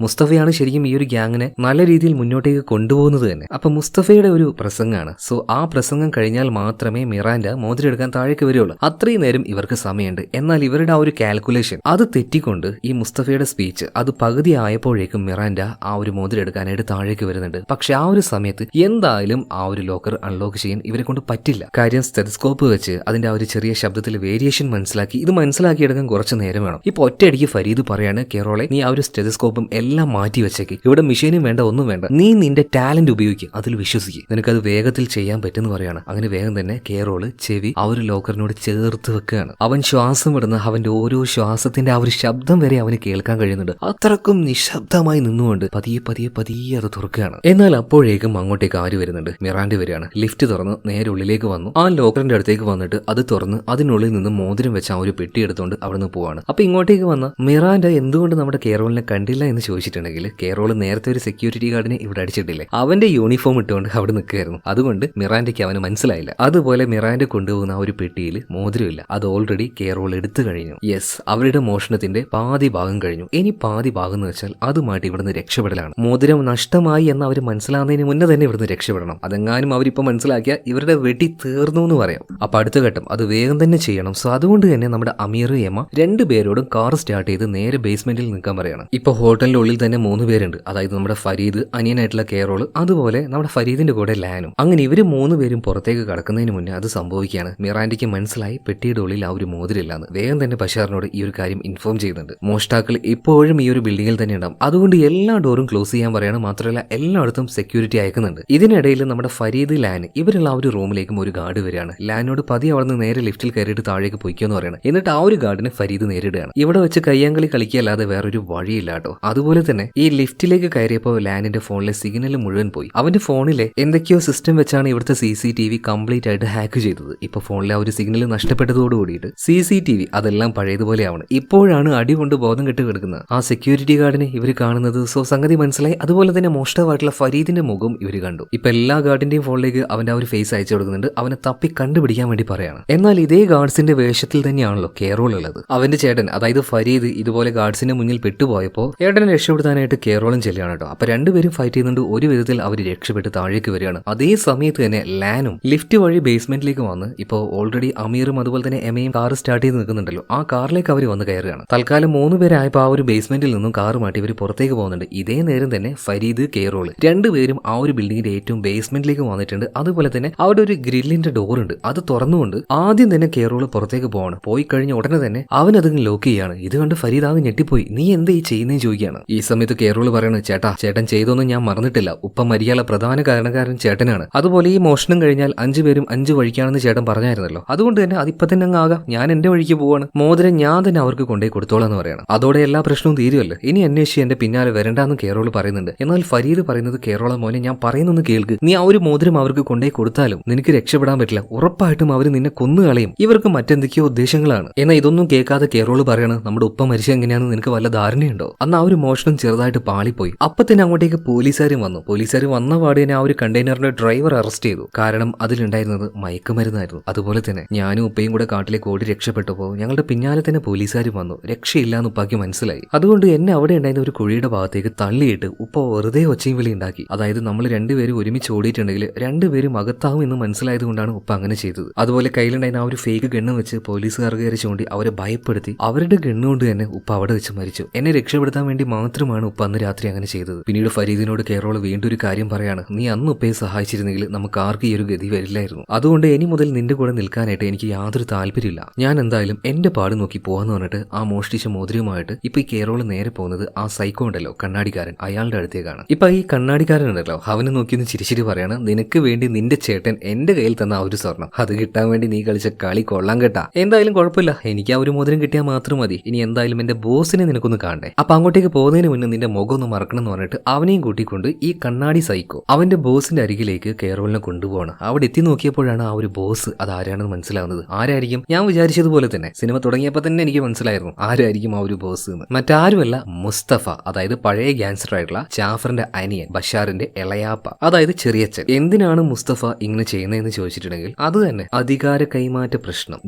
Speaker 1: മുസ്തഫയാണ് ശരിക്കും ഈ ഒരു ഗ്യാങ്ങിനെ നല്ല രീതിയിൽ മുന്നോട്ടേക്ക് കൊണ്ടുപോകുന്നത് തന്നെ. അപ്പൊ മുസ്തഫയുടെ ഒരു പ്രസംഗമാണ്. സോ ആ പ്രസംഗം കഴിഞ്ഞാൽ മാത്രമേ മിറാൻഡ മോതിരം എടുക്കാൻ താഴേക്ക് വരികയുള്ളൂ. അത്രയും നേരം ഇവർക്ക് സമയമുണ്ട്. എന്നാൽ ഇവരുടെ ആ ഒരു കാൽക്കുലേഷൻ അത് തെറ്റിക്കൊണ്ട് ഈ മുസ്തഫയുടെ സ്പീച്ച് അത് പകുതി ആയപ്പോഴേക്കും മിറാൻഡ ആ ഒരു മോതിരം എടുക്കാനായിട്ട് താഴേക്ക് വരുന്നുണ്ട്. പക്ഷെ ആ ഒരു സമയത്ത് എന്തായാലും ആ ഒരു ലോക്കർ അൺലോക്ക് ചെയ്യാൻ ഇവരെ കൊണ്ട് പറ്റില്ല. കാര്യം സ്റ്റെതസ്കോപ്പ് വെച്ച് അതിന്റെ ആ ഒരു ചെറിയ ശബ്ദത്തിൽ വേരിയേഷൻ മനസ്സിലാക്കി ഇത് മനസ്സിലാക്കിയെടുക്കാൻ കുറച്ച് നേരം വേണം. ഇപ്പൊ ഒറ്റയടിക്ക് ഫരീദ് പറയാണ് കേറോളെ നീ ആ ഒരു സ്റ്റെതസ്കോപ്പും എല്ലാം മാറ്റി വെച്ചേക്ക്, ഇവിടെ മെഷീനും വേണ്ട ഒന്നും വേണ്ട, നീ നിന്റെ ടാലന്റ് ഉപയോഗിക്കുക, അതിൽ വിശ്വസിക്കുക, നിനക്കത് വേഗത്തിൽ ചെയ്യാൻ പറ്റുമെന്ന് പറയാണ്. അങ്ങനെ വേഗം തന്നെ കേറോള് ചെവി ആ ഒരു ലോക്കറിനോട് ചേർത്ത് വെക്കുകയാണ്. അവൻ ശ്വാസം വിടുന്ന അവന്റെ ഓരോ ശ്വാസത്തിന്റെ ആ ഒരു ശബ്ദം വരെ അവന് കേൾക്കാൻ കഴിയുന്നുണ്ട്. അത്രക്കും നിശബ്ദമായി നിന്നുകൊണ്ട് പതിയെ പതിയെ പതിയെ അത് തുറക്കുകയാണ്. എന്നാൽ അപ്പോഴേക്കും അങ്ങോട്ടേക്ക് ആര് വരുന്നുണ്ട്, മിറാൻഡ വരികയാണ്. ലിഫ്റ്റ് തുറന്ന് നേരെ ഉള്ളിലേക്ക് വന്നു. ആ ലോക്കറിന്റെ അടുത്തേക്ക് വന്നിട്ട് അത് തുറന്ന് അതിനുള്ളിൽ നിന്ന് മോതിരം വെച്ച ആ ഒരു പെട്ടി എടുത്തുകൊണ്ട് അവിടുന്ന് പോവാണ്. അപ്പൊ ഇങ്ങോട്ടേക്ക് വന്ന മിറാൻഡ എന്തുകൊണ്ട് നമ്മുടെ കേറോളിനെ കണ്ടില്ല എന്ന് ചോദിച്ചിട്ടുണ്ടെങ്കിൽ കേറോള് നേരത്തെ ഒരു സെക്യൂരിറ്റി ഗാർഡിനെ ഇവിടെ അടിച്ചിട്ടില്ലേ, അവന്റെ യൂണിഫോം ഇട്ടുകൊണ്ട് അവിടെ നിൽക്കുകയായിരുന്നു. അതുകൊണ്ട് മിറാൻഡയ്ക്ക് അവന് മനസ്സിലായില്ല. അതുപോലെ മിറാൻഡ കൊണ്ടുപോകുന്ന ആ ഒരു പെട്ടിയിൽ മോതിരമില്ല, അത് ഓൾറെഡി കേറോൾ എടുത്തു കഴിഞ്ഞു. യെസ്, അവരുടെ മോഷണത്തിന്റെ പാതി ഭാഗം കഴിഞ്ഞു. ഇനി പാതി ഭാഗം എന്ന് വെച്ചാൽ അതുമായിട്ട് ഇവിടുന്ന് രക്ഷപ്പെടലാണ്. മോതിരം നഷ്ടമായി എന്ന് അവർ മനസ്സിലാകുന്നതിന് മുന്നേ തന്നെ ഇവിടുന്ന് രക്ഷപ്പെടണം. അതെങ്ങാനും അവരിപ്പോ മനസ്സിലാക്കിയ ഇവരുടെ വെടി തീർന്നു എന്ന് പറയാം. അപ്പൊ അടുത്ത ഘട്ടം അത് വേഗം തന്നെ ചെയ്യണം. സോ അതുകൊണ്ട് തന്നെ നമ്മുടെ അമീർ എമ 2 പേരോടും കാർ സ്റ്റാർട്ട് ചെയ്ത് നേരെ ബേസ്മെന്റിൽ നിൽക്കാൻ പറയണം. ഇപ്പൊ ഹോട്ടലിന്റെ ഉള്ളിൽ തന്നെ 3 പേരുണ്ട്. അതായത് നമ്മുടെ ഫരീദ്, അനിയനായിട്ടുള്ള കേറോള്, അതുപോലെ നമ്മുടെ ഫരീദിന്റെ കൂടെ ലാനും. അങ്ങനെ ഇവര് 3 പേരും പുറത്തേക്ക് കടക്കുന്നതിന് മുന്നേ അത് സംഭവിക്കുകയാണ്. മിറാൻഡയ്ക്ക് മനസ്സിലായി പെട്ടിയുടെ ഉള്ളിൽ ആ ഒരു മോതിരില്ലാന്ന്. വേഗം തന്നെ ബഷാറിനോട് ഈ ഒരു കാര്യം ഇൻഫോം ചെയ്യുന്നുണ്ട്. മോഷ്ടാക്കൾ ഇപ്പോഴും ഈ ഒരു ബിൽഡിങ്ങിൽ തന്നെ ഉണ്ടാവും. അതുകൊണ്ട് എല്ലാ ഡോറും ക്ലോസ് ചെയ്യാൻ പറയാണ്. മാത്രമല്ല എല്ലായിടത്തും സെക്യൂരിറ്റി അയക്കുന്നുണ്ട്. ഇതിനിടയിൽ നമ്മുടെ ഫരീദ്, ലാൻ ഇവരുള്ള ആ ഒരു റൂമിലേക്കും ഒരു ഗാർഡ് വരികയാണ്. ലാനോട് പതി അവിടെ നിന്ന് നേരെ ലിഫ്റ്റിൽ കയറിയിട്ട് താഴേക്ക് പോയിക്കോന്ന് പറയണം. എന്നിട്ട് ആ ഒരു ഗാർഡിനെ ഫരീദ് നേരിടുകയാണ്. ഇവിടെ വെച്ച് കയ്യാങ്കളി കളിക്കല്ലാതെ വേറൊരു വഴിയില്ല കേട്ടോ. അതുപോലെ തന്നെ ഈ ലിഫ്റ്റിലേക്ക് കയറിയപ്പോൾ ലാനിന്റെ ഫോണിലെ സിഗ്നൽ മുഴുവൻ പോയി. അവന്റെ ഫോണിലെ എന്തൊക്കെയോ സിസ്റ്റം വെച്ചാണ് ഇവിടുത്തെ CCTV കംപ്ലീറ്റ് ആയിട്ട് ഹാക്ക് ചെയ്തത്. ഇപ്പൊ ഫോണിലെ ആ ഒരു സിഗ്നൽ നഷ്ടപ്പെട്ടതോട് കൂടിയിട്ട് CCTV അതെല്ലാം പഴയതുപോലെയാണ്. ഇപ്പോഴാണ് അടി കൊണ്ട് ബോധം കെട്ട് കിടക്കുന്നത് ആ സെക്യൂരിറ്റി ഗാർഡിനെ ഇവർ കാണുന്നത്. സോ സംഗതി മനസ്സിലായി. അതുപോലെ തന്നെ മോഷ്ടാവായിട്ടുള്ള ഫരീദിന്റെ മുഖം ഇവർ കണ്ടു. ഇപ്പൊ എല്ലാ ഗാർഡിന്റെയും ഫോണിലേക്ക് അവന്റെ ആ ഒരു ഫേസ് അയച്ചു കൊടുക്കുന്നുണ്ട്. അവനെ തപ്പി കണ്ടുപിടിക്കാൻ വേണ്ടി പറയാണ്. എന്നാൽ ഇതേ ഗാർഡ്സിന്റെ വേഷത്തിൽ തന്നെയാണല്ലോ കേറോൾ ഉള്ളത്. അവന്റെ ചേട്ടൻ അതായത് ഫരീദ് ഇതുപോലെ ഗാർഡ്സിന്റെ മുന്നിൽ പെട്ടുപോയപ്പോൾ ഏട്ടനെ രക്ഷപ്പെടുത്താനായിട്ട് കേറോളും ചെല്ലുകയാണ് കേട്ടോ. അപ്പൊ 2 പേരും ഫൈറ്റ് ചെയ്യുന്നുണ്ട്. ഒരു വിധത്തിൽ അവർ രക്ഷപ്പെട്ട് താഴേക്ക് വരികയാണ്. അതേ സമയത്ത് തന്നെ ലാനും ലിഫ്റ്റ് വഴി ബേസ്മെന്റിലേക്ക് വന്ന് ഇപ്പോൾ ഓൾറെഡി അമീറും അതുപോലെ തന്നെ എമയും കാർ സ്റ്റാർട്ട് ചെയ്ത് നിൽക്കുന്നുണ്ടല്ലോ. ആ കാറിലേക്ക് അവർ വന്ന് കയറുകയാണ്. തൽക്കാലം 3 പേരായപ്പോൾ ആ ഒരു ബേസ്മെന്റിൽ നിന്നും കാർ മാറ്റി ഇവർ പുറത്തേക്ക് പോകുന്നുണ്ട്. ഇതേ നേരം തന്നെ ഫരീദ്, കേറോൾ 2 പേരും ആ ഒരു ബിൽഡിങ്ങിന്റെ ഏറ്റവും ബേസ്മെന്റിലേക്ക് വന്നിട്ടുണ്ട്. അതുപോലെ തന്നെ അവിടെ ഒരു ഗ്രില്ലിന്റെ ഡോർ ഉണ്ട്. അത് തുറന്നുകൊണ്ട് ആദ്യം തന്നെ കേറോൾ പുറത്തേക്ക് പോവാണ്. പോയി കഴിഞ്ഞ ഉടനെ തന്നെ അവൻ അത് ലോക്ക് ചെയ്യാണ്. ഇത് കണ്ട് ഫരീദ് ആകെ ഞെട്ടിപ്പോയി. നീ എന്താ ഈ ചെയ്യുന്നേ ചോദിക്കുകയാണ്. ഈ സമയത്ത് കേറോൾ പറയാണ്, ചേട്ടൻ ചെയ്തൊന്നും ഞാൻ മറന്നിട്ടില്ല. ഉപ്പ മരിയാനുള്ള പ്രധാന കാരണക്കാരൻ ചേട്ടനാണ്. അതുപോലെ ഈ മോഷണം കഴിഞ്ഞാൽ 5 പേരും 5 വഴിക്കാണെന്ന് ചേട്ടൻ പറഞ്ഞായിരുന്നല്ലോ. അതുകൊണ്ട് തന്നെ അതിപ്പോ തന്നെ അങ്ങ് ആകാം. ഞാൻ എന്റെ വഴിക്ക് പോവാണ്. മോതിരം ഞാൻ തന്നെ അവർക്ക് കൊണ്ടേ കൊടുത്തോളാന്ന് പറയണം. അതോടെ എല്ലാ പ്രശ്നവും തീരുമല്ലോ. ഇനി അന്വേഷിച്ച് എന്റെ പിന്നാലെ വരണ്ടാന്ന് കേറോൾ പറയുന്നുണ്ട്. എന്നാൽ ഫരീദ് പറയുന്നത്, കേറോള മോനെ ഞാൻ പറയുന്നൊന്ന് കേൾക്ക്. നീ ആ ഒരു മോതിരം അവർക്ക് കൊണ്ടേ കൊടുത്താലും നിനക്ക് രക്ഷപ്പെടാൻ പറ്റില്ല. ഉറപ്പായിട്ടും അവർ നിന്നെ കൊന്നുകളയും. ഇവർക്ക് മറ്റെന്തൊക്കെയോ ഉദ്ദേശങ്ങളാണ്. എന്നാൽ ഇതൊന്നും കേൾക്കാതെ കേറോൾ പറയാണ്, നമ്മുടെ ഉപ്പ മരിച്ച എങ്ങനെയാണെന്ന് നിനക്ക് വല്ല ധാരണയുണ്ടോ? അന്ന് ആ ഒരു മോഷണം ചെറുതായിട്ട് പാളിപ്പോയി. അപ്പൊ തന്നെ അങ്ങോട്ടേക്ക് പോലീസുകാരും വന്നു. പോലീസുകാർ വന്ന പാട് തന്നെ ആ ഒരു കണ്ടെയ്നറിന്റെ ഡ്രൈവർ അറസ്റ്റ് ചെയ്തു. ഉള്ളൂ. കാരണം അതിലുണ്ടായിരുന്നത് മയക്കുമരുന്നായിരുന്നു. അതുപോലെ തന്നെ ഞാനും ഉപ്പയും കൂടെ കാട്ടിലേക്ക് ഓടി രക്ഷപ്പെട്ടപ്പോൾ ഞങ്ങളുടെ പിന്നാലെ തന്നെ പോലീസുകാർ വന്നു. രക്ഷയില്ലാന്ന് ഉപ്പാക്ക് മനസ്സിലായി. അതുകൊണ്ട് എന്നെ അവിടെ ഉണ്ടായിരുന്ന ഒരു കുഴിയുടെ ഭാഗത്തേക്ക് തള്ളിയിട്ട് ഉപ്പ വെറുതെ ഒച്ചയും വിളി ഉണ്ടാക്കി. അതായത് നമ്മൾ രണ്ടുപേരും ഒരുമിച്ച് ഓടിയിട്ടുണ്ടെങ്കിൽ രണ്ടുപേരും അകത്താവും എന്ന് മനസ്സിലായത് കൊണ്ടാണ് ഉപ്പ അങ്ങനെ ചെയ്തത്. അതുപോലെ കയ്യിലുണ്ടായിരുന്ന ആ ഒരു ഫേക്ക് ഗണ്ണ് വെച്ച് പോലീസുകാർ കയറി ചൂണ്ടി അവരെ ഭയപ്പെടുത്തി അവരുടെ ഗണ്ണ് കൊണ്ട് തന്നെ ഉപ്പ അവിടെ വെച്ച് മരിച്ചു. എന്നെ രക്ഷപ്പെടുത്താൻ വേണ്ടി മാത്രമാണ് ഉപ്പ അന്ന് രാത്രി അങ്ങനെ ചെയ്തത്. പിന്നീട് ഫരീദിനോട് കേറോൾ വീണ്ടും ഒരു കാര്യം പറയാണ്, നീ അന്ന് ഉപ്പയെ സഹായിച്ചിരുന്നെങ്കിൽ നമുക്ക് ആർക്കും ഈ ഒരു ഗതി വരില്ലായിരുന്നു. അതുകൊണ്ട് ഇനി മുതൽ നിന്റെ കൂടെ നിൽക്കാനായിട്ട് എനിക്ക് യാതൊരു താല്പര്യമില്ല. ഞാൻ എന്തായാലും എന്റെ പാട് നോക്കി പോവാന്ന് പറഞ്ഞിട്ട് ആ മോഷ്ടിച്ച മോതിരവുമായിട്ട് ഇപ്പൊ ഈ കേറോൾ നേരെ പോകുന്നത് ആ സൈക്കോ ഉണ്ടല്ലോ കണ്ണാടിക്കാരൻ, അയാളുടെ അടുത്തേക്കാണ്. ഇപ്പൊ ഈ കണ്ണാടിക്കാരൻ ഉണ്ടല്ലോ അവന് നോക്കിയൊന്ന് ചിരിച്ചിട്ട് പറയാണ്, നിനക്ക് വേണ്ടി നിന്റെ ചേട്ടൻ എന്റെ കയ്യിൽ തന്ന ആ ഒരു സ്വർണം അത് കിട്ടാൻ വേണ്ടി നീ കളിച്ച കളി കൊള്ളാൻ കേട്ടാ. എന്തായാലും കുഴപ്പമില്ല, എനിക്ക് ആ ഒരു മോതിരം കിട്ടിയാൽ മാത്രം മതി. ഇനി എന്തായാലും എന്റെ ബോസിനെ നിനക്കൊന്ന് കാണണ്ടേ. അപ്പൊ അങ്ങോട്ടേക്ക് പോകുന്നതിന് മുന്നേ നിന്റെ മുഖം ഒന്ന് മറക്കണം എന്ന് പറഞ്ഞിട്ട് അവനെയും കൂട്ടിക്കൊണ്ട് ഈ കണ്ണാടി സൈക്കോ അവന്റെ ബോസിന്റെ അരികിലേക്ക് കേറോളിനെ കൊണ്ടുപോകണം. അവിടെ എത്തി നോക്കിയപ്പോഴാണ് ആ ഒരു ബോസ് അത് ആരാണെന്ന് മനസ്സിലാവുന്നത്. ആരായിരിക്കും? ഞാൻ വിചാരിച്ചതുപോലെ തന്നെ സിനിമ തുടങ്ങിയപ്പോൾ തന്നെ എനിക്ക് മനസ്സിലായിരുന്നു ആരായിരിക്കും ആ ഒരു ബോസ് എന്ന്. മറ്റാരുമല്ല, മുസ്തഫ. അതായത് പഴയ ഗ്യാങ്സ്റ്റർ ആയിട്ടുള്ള ജാഫറിന്റെ അനിയൻ, ബഷാറിന്റെ ഇളയാപ്പ, അതായത് ചെറിയച്ഛൻ. എന്തിനാണ് മുസ്തഫ ഇങ്ങനെ ചെയ്യുന്നതെന്ന് ചോദിച്ചിട്ടുണ്ടെങ്കിൽ അത് തന്നെ അധികാര കൈമാറ്റ പ്രശ്നം.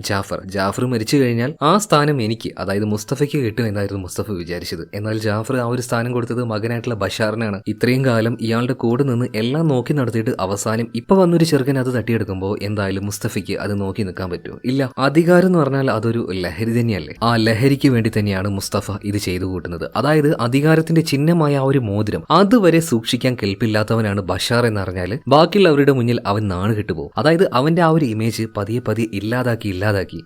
Speaker 1: ജാഫർ മരിച്ചു കഴിഞ്ഞാൽ ആ സ്ഥാനം എനിക്ക്, അതായത് മുസ്തഫയ്ക്ക് കിട്ടും എന്നായിരുന്നു മുസ്തഫ വിചാരിച്ചത്. എന്നാൽ ജാഫർ ആ ഒരു സ്ഥാനം കൊടുത്തത് മകനായിട്ടുള്ള ബഷാറിനാണ്. ഇത്രയും കാലം ഇയാളുടെ കൂടെ നിന്ന് എല്ലാം നോക്കി നടത്തിയിട്ട് അവസാനം ഇപ്പൊ വന്നൊരു ചെറുക്കൻ അത് തട്ടിയെടുക്കുമ്പോൾ എന്തായാലും മുസ്തഫയ്ക്ക് അത് നോക്കി നിൽക്കാൻ പറ്റുമോ? ഇല്ല. അധികാരം എന്ന് പറഞ്ഞാൽ അതൊരു ലഹരി തന്നെയല്ലേ. ആ ലഹരിക്ക് വേണ്ടി തന്നെയാണ് മുസ്തഫ ഇത് ചെയ്തു കൂട്ടുന്നത്. അതായത് അധികാരത്തിന്റെ ചിഹ്നമായ ആ ഒരു മോതിരം അതുവരെ സൂക്ഷിക്കാൻ കെൽപ്പില്ലാത്തവനാണ് ബഷാർ എന്നറിഞ്ഞാല് ബാക്കിയുള്ളവരുടെ മുന്നിൽ അവൻ നാണ് കിട്ടുപോകും. അതായത് അവന്റെ ആ ഒരു ഇമേജ് പതിയെ ഇല്ലാതാക്കി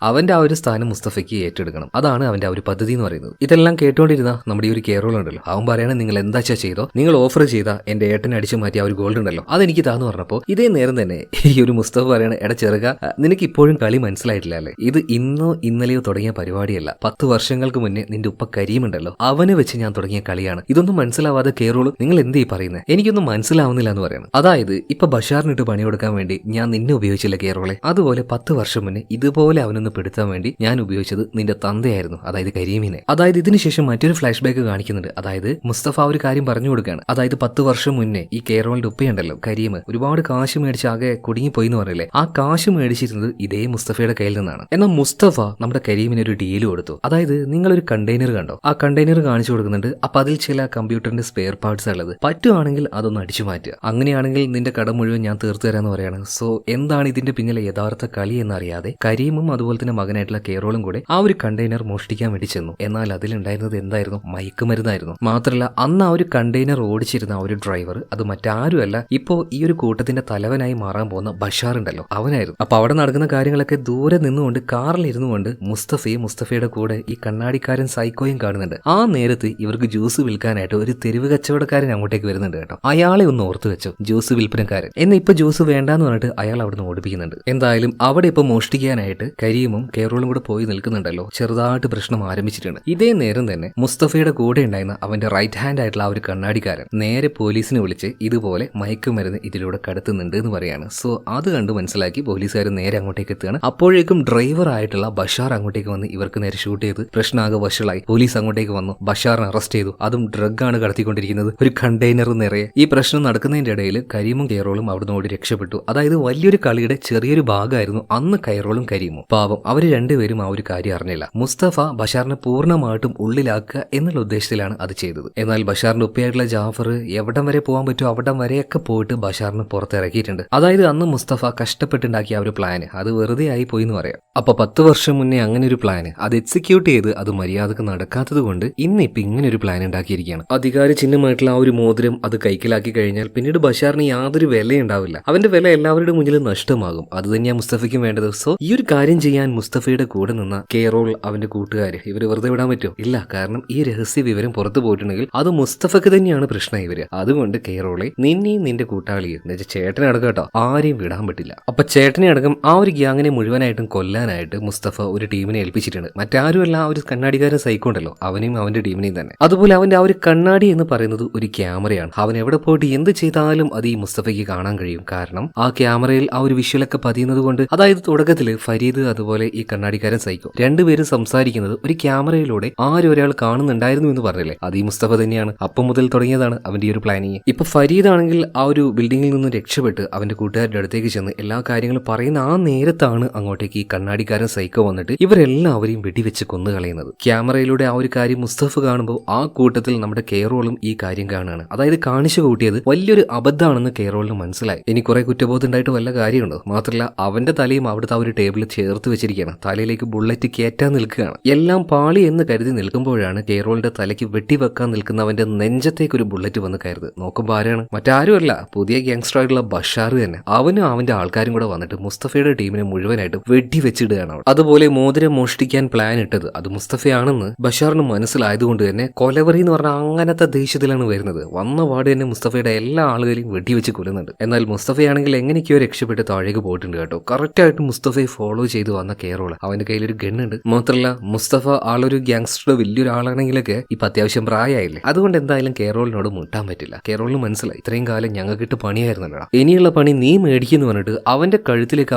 Speaker 1: അവന്റെ ആ ഒരു സ്ഥാനം മുസ്തഫയ്ക്ക് ഏറ്റെടുക്കണം. അതാണ് അവന്റെ ആ ഒരു പദ്ധതി എന്ന് പറയുന്നത്. ഇതെല്ലാം കേട്ടോണ്ടിരുന്ന നമ്മുടെ ഈ ഒരു കേറോൾ ഉണ്ടല്ലോ, അവൻ പറയണ നിങ്ങൾ എന്താച്ചാ ചെയ്തോ, നിങ്ങൾ ഓഫർ ചെയ്ത എന്റെ ഏട്ടനെ അടിച്ചു മാറ്റിയ ആ ഒരു ഗോൾഡ് ഉണ്ടല്ലോ അതെനിക്ക് താന്ന് പറഞ്ഞപ്പോ ഇതേ നേരം തന്നെ ഈ ഒരു മുസ്തഫ പറയണ, എടാ ചെറുക, നിനക്ക് ഇപ്പോഴും കളി മനസ്സിലായിട്ടില്ല അല്ലേ? ഇത് ഇന്നോ ഇന്നലെയോ തുടങ്ങിയ പരിപാടിയല്ല. 10 വർഷങ്ങൾക്ക് മുന്നേ നിന്റെ ഉപ്പ കരീമുണ്ടല്ലോ അവനെ വെച്ച് ഞാൻ തുടങ്ങിയ കളിയാണ്. ഇതൊന്നും മനസ്സിലാവാതെ കേറോള് നിങ്ങൾ എന്തീ പറയുന്നത്? എനിക്കൊന്നും മനസ്സിലാവുന്നില്ല എന്ന് പറയണം. അതായത് ഇപ്പൊ ബഷാറിനിട്ട് പണി കൊടുക്കാൻ വേണ്ടി ഞാൻ നിന്നെ ഉപയോഗിച്ചില്ല കേറോളെ. അതുപോലെ 10 വർഷം മുന്നേ ഇതുപോലെ അവനൊന്ന് പെടുത്താൻ വേണ്ടി ഞാൻ ഉപയോഗിച്ചത് നിന്റെ തന്തയായിരുന്നു, അതായത് കരീമിനെ. അതായത് ഇതിനുശേഷം മറ്റൊരു ഫ്ലാഷ് ബാക്ക് കാണിക്കുന്നുണ്ട്. അതായത് മുസ്തഫ ഒരു കാര്യം പറഞ്ഞു കൊടുക്കുകയാണ്. അതായത് 10 വർഷം മുന്നേ ഈ കേറോളിന്റെ ഉപ്പയുണ്ടല്ലോ കരീം ഒരുപാട് കാശ് മേടിച്ച് ആകെ കുടുങ്ങിപ്പോയി എന്ന് പറയില്ലേ, ആ കാശ് മേടിച്ചിരുന്നത് ഇതേ മുസ്തഫയുടെ കയ്യിൽ നിന്നാണ്. എന്നാൽ മുസ്തഫ നമ്മുടെ കരീമിന് ഒരു ഡീല് കൊടുത്തു. അതായത് നിങ്ങളൊരു കണ്ടെയ്നർ കണ്ടോ, ആ കണ്ടെയ്നർ കാണിച്ചു കൊടുക്കുന്നുണ്ട്. അപ്പൊ അതിൽ ചില കമ്പ്യൂട്ടറിന്റെ സ്പെയർ പാർട്സ് ഉള്ളത്, പറ്റുവാണെങ്കിൽ അതൊന്ന് അടിച്ചു മാറ്റുക. അങ്ങനെയാണെങ്കിൽ നിന്റെ കട മുഴുവൻ ഞാൻ തീർത്തു തരാന്ന് പറയാണ്. സോ എന്താണ് ഇതിന്റെ പിന്നിലെ യഥാർത്ഥ കളി എന്നറിയാതെ കരീമും അതുപോലെ തന്നെ മകനായിട്ടുള്ള കേറോളും കൂടെ ആ ഒരു കണ്ടെയ്നർ മോഷ്ടിക്കാൻ വേണ്ടി ചെന്നു. എന്നാൽ അതിലുണ്ടായിരുന്നത് എന്തായിരുന്നു? മയക്കുമരുന്നായിരുന്നു. മാത്രമല്ല അന്ന് ആ ഒരു കണ്ടെയ്നർ ഓടിച്ചിരുന്ന ആ ഒരു ഡ്രൈവർ അത് മറ്റാരുമല്ല, ഇപ്പോ ഈ ഒരു കൂട്ടത്തിന്റെ തലവനായി മാറാൻ പോകുന്ന ബഷാർ ഉണ്ടല്ലോ അവനായിരുന്നു. അപ്പൊ അവിടെ നടക്കുന്ന കാര്യങ്ങളൊക്കെ ദൂരെ നിന്നുകൊണ്ട് കാറിൽ ഇരുന്നുകൊണ്ട് മുസ്തഫയുടെ കൂടെ ഈ കണ്ണാടിക്കാരൻ സൈക്കോയും കാണുന്നുണ്ട്. ആ നേരത്ത് ഇവർക്ക് ജ്യൂസ് വിൽക്കാനായിട്ട് ഒരു തെരുവ് കച്ചവടക്കാരൻ അങ്ങോട്ടേക്ക് വരുന്നുണ്ട് കേട്ടോ. അയാളെ ഒന്ന് ഓർത്തു വെച്ചോ, ജ്യൂസ് വിൽപ്പനക്കാരൻ. എന്നാൽ ഇപ്പൊ ജ്യൂസ് വേണ്ടാന്ന് പറഞ്ഞിട്ട് അയാൾ അവിടുന്ന് ഓടിപ്പിക്കുന്നുണ്ട്. എന്തായാലും അവിടെ ഇപ്പൊ മോഷ്ടിക്കാനായിട്ട് കരീമും കേറോളും കൂടെ പോയി നിൽക്കുന്നുണ്ടല്ലോ. ചെറുതായിട്ട് പ്രശ്നം ആരംഭിച്ചിട്ടുണ്ട്. ഇതേ നേരം തന്നെ മുസ്തഫയുടെ കൂടെ ഉണ്ടായിരുന്ന അവന്റെ റൈറ്റ് ഹാൻഡ് ആയിട്ടുള്ള ആ ഒരു കണ്ണാടിക്കാരൻ നേരെ പോലീസിനെ വിളിച്ച് ഇതുപോലെ മയക്കുമരുന്ന് ഇതിലൂടെ കടത്തുന്നുണ്ട് എന്ന് പറയാണ്. സോ അത് കണ്ട് മനസ്സിലാക്കി പോലീസുകാർ നേരെ അങ്ങോട്ടേക്ക് എത്തുകയാണ്. അപ്പോഴേക്കും ഡ്രൈവർ ആയിട്ടുള്ള ബഷാർ അങ്ങോട്ടേക്ക് വന്ന് ഇവർക്ക് നേരെ ഷൂട്ട് ചെയ്ത് പ്രശ്നമാകെ വഷളായി. പോലീസ് അങ്ങോട്ടേക്ക് വന്നു, ബഷാറിനെ അറസ്റ്റ് ചെയ്തു. അതും ഡ്രഗ് ആണ് കടത്തിക്കൊണ്ടിരിക്കുന്നത്, ഒരു കണ്ടെയ്നർ നിറയെ. ഈ പ്രശ്നം നടക്കുന്നതിന്റെ ഇടയിൽ കരീമും കേറോളും അവിടുന്ന് ഓടി രക്ഷപ്പെട്ടു. അതായത് വലിയൊരു കളിയുടെ ചെറിയൊരു ഭാഗമായിരുന്നു അന്ന് കൈറോളും കരീമും. പാവം അവര് രണ്ടുപേരും ആ ഒരു കാര്യം അറിഞ്ഞില്ല. മുസ്തഫ ബഷാറിനെ പൂർണ്ണമായിട്ടും ഉള്ളിലാക്കുക എന്നുള്ള ഉദ്ദേശത്തിലാണ് അത് ചെയ്തത്. എന്നാൽ ബഷാറിന്റെ ഉപ്പയായിട്ടുള്ള ജാഫർ എവിടം വരെ പോകാൻ പറ്റുമോ അവിടം വരെയൊക്കെ പോയിട്ട് ബഷാറിനെ പുറത്തിറക്കിയിട്ടുണ്ട്. അതായത് അന്ന് മുസ്തഫ കഷ്ടപ്പെട്ടുണ്ടാക്കിയ ആ ഒരു പ്ലാന് അത് വെറുതെ ആയി പോയി എന്ന് പറയാം. അപ്പൊ 10 വർഷം മുന്നേ അങ്ങനെ ഒരു പ്ലാന് അത് എക്സിക്യൂട്ട് ചെയ്ത് അത് മര്യാദക്ക് നടക്കാത്തത് കൊണ്ട് ഇന്നിപ്പോ ഇങ്ങനെ ഒരു പ്ലാൻ ഉണ്ടാക്കിയിരിക്കുകയാണ്. അധികാര ചിഹ്നമായിട്ടുള്ള ആ ഒരു മോതിരം അത് കൈക്കലാക്കി കഴിഞ്ഞാൽ പിന്നീട് ബഷാറിന് യാതൊരു വിലയുണ്ടാവില്ല. അവന്റെ വില എല്ലാവരുടെ മുന്നിൽ നഷ്ടമാകും. അത് തന്നെയാണ് മുസ്തഫയ്ക്കും വേണ്ടത്. സോ ഈ ഒരു കാര്യം ചെയ്യാൻ മുസ്തഫയുടെ കൂടെ നിന്ന കേറോൾ അവന്റെ കൂട്ടുകാര് ഇവര് വെറുതെ വിടാൻ പറ്റുമോ? ഇല്ല. കാരണം ഈ രഹസ്യ വിവരം പുറത്തു പോയിട്ടുണ്ടെങ്കിൽ അത് മുസ്തഫക്ക് തന്നെയാണ് പ്രശ്നം ഇവര്. അതുകൊണ്ട് കേറോളെ നിന്നെയും നിന്റെ കൂട്ടാളിയും ചേട്ടനെ അടക്കം കേട്ടോ ആരെയും വിടാൻ പറ്റില്ല. അപ്പൊ ചേട്ടനെ അടക്കം ആ ഒരു ഗ്യാങ്ങിനെ മുഴുവനായിട്ടും കൊല്ലാനായിട്ട് മുസ്തഫ ഒരു ടീമിനെ ഏൽപ്പിച്ചിട്ടുണ്ട്. മറ്റാരുമല്ല, ആ ഒരു കണ്ണാടിക്കാരൻ സൈക്കോ ഉണ്ടല്ലോ അവനെയും അവന്റെ ടീമിനെയും തന്നെ. അതുപോലെ അവന്റെ ആ ഒരു കണ്ണാടി എന്ന് പറയുന്നത് ഒരു ക്യാമറയാണ്. അവൻ എവിടെ പോയിട്ട് എന്ത് ചെയ്താലും അത് ഈ മുസ്തഫയ്ക്ക് കാണാൻ കഴിയും. കാരണം ആ ക്യാമറയിൽ ആ ഒരു വിഷ്വലൊക്കെ പതിയുന്നത് കൊണ്ട്. അതായത് തുടക്കത്തില് ഫരീദ് അതുപോലെ ഈ കണ്ണാടിക്കാരൻ സൈക്കോ രണ്ടുപേരും സംസാരിക്കുന്നത് ഒരു ക്യാമറയിലൂടെ ആരും ഒരാൾ കാണുന്നുണ്ടായിരുന്നു എന്ന് പറഞ്ഞില്ലേ, അത് ഈ മുസ്തഫ തന്നെയാണ്. അപ്പം മുതൽ തുടങ്ങിയതാണ് അവന്റെ ഈ ഒരു പ്ലാനിങ്. ഇപ്പൊ ഫരീദ് ആണെങ്കിൽ ആ ഒരു ബിൽഡിംഗിൽ നിന്ന് രക്ഷപ്പെട്ട് അവന്റെ കൂട്ടുകാരുടെ അടുത്തേക്ക് ചെന്ന് എല്ലാ കാര്യങ്ങളും പറയുന്ന ആ നേരത്താണ് അങ്ങോട്ടേക്ക് ഈ കണ്ണാടിക്കാരൻ സൈക്കോ വന്നിട്ട് ഇവരെല്ലാവരെയും വെടിവെച്ച് കൊന്നു കളയുന്നത്. ക്യാമറയിലൂടെ ആ ഒരു കാര്യം മുസ്തഫ കാണുമ്പോൾ ആ കൂട്ടത്തിൽ നമ്മുടെ കെയറോളും ഈ കാര്യം കാണുകയാണ്. അതായത് കാണിച്ചു കൂട്ടിയത് വലിയൊരു അബദ്ധമാണെന്ന് കെയറോളിന് മനസ്സിലായി. ഇനി കുറെ കുറ്റബോധം ഉണ്ടായിട്ട് വല്ല കാര്യമുണ്ടോ? മാത്രമല്ല അവന്റെ തലയും അവിടുത്തെ ആ ഒരു ടേബിളിൽ ചേർത്ത് വെച്ചിരിക്കുകയാണ്. തലയിലേക്ക് ബുള്ളറ്റ് കയറ്റാൻ നിൽക്കുകയാണ്. എല്ലാം പാളി എന്ന് കരുതി നിൽക്കുമ്പോഴാണ് കെയറോളിന്റെ തലയ്ക്ക് വെട്ടിവെക്കാൻ നിൽക്കുന്നവന്റെ നെഞ്ചത്തേക്ക് ഒരു ബുള്ളറ്റ് വന്ന് കയറുന്നത്. നോക്കുമ്പോൾ ആരാണ്? മറ്റാരുമല്ല, പുതിയ ഗ്യാങ്സ്റ്റർ ആയിട്ടുള്ള ബഷാർ തന്നെ. അവനും അവന്റെ ആൾക്കാരും കൂടെ വന്നിട്ട് മുസ്തഫയുടെ ടീമിനെ മുഴുവനായിട്ട് വെടിവെച്ചിടുകയാണ്. അതുപോലെ മോതിരം മോഷ്ടിക്കാൻ പ്ലാൻ ഇട്ടത് അത് മുസ്തഫയാണെന്ന് ബഷാറിന് മനസ്സിലായതുകൊണ്ട് തന്നെ കൊലവറി എന്ന് പറഞ്ഞാൽ അങ്ങനത്തെ ദേഷ്യത്തിലാണ് വരുന്നത്. വന്ന പാട് തന്നെ മുസ്തഫയുടെ എല്ലാ ആളുകളെയും വെടിവെച്ച് കൊല്ലുന്നുണ്ട്. എന്നാൽ മുസ്തഫയാണെങ്കിൽ എങ്ങനെയൊക്കെയോ രക്ഷപ്പെട്ട് താഴേക്ക് പോയിട്ടുണ്ട് കേട്ടോ. കറക്റ്റായിട്ട് മുസ്തഫയെ ഫോളോ ചെയ്ത് വന്ന കെയറോൾ അവന്റെ കയ്യിലൊരു ഗണ്ണുണ്ട്. മാത്രമല്ല മുസ്തഫ ആളൊരു ഗ്യാങ്സ്റ്ററുടെ വലിയൊരാളാണെങ്കിലൊക്കെ ഇപ്പൊ അത്യാവശ്യം പ്രായമായില്ലേ, അതുകൊണ്ട് എന്തായാലും കെയറോളിനോട് മുട്ടാൻ പറ്റില്ല. കെയറോളിന് മനസ്സിലായി ഇത്രയും കാലം ഞങ്ങൾക്കിട്ട് പണിയായിരുന്നല്ലോ, ഇനിയുള്ള പണി നീ മേടിക്കുന്നു പറഞ്ഞിട്ട് അവന്റെ കഴുത്തിലേക്ക്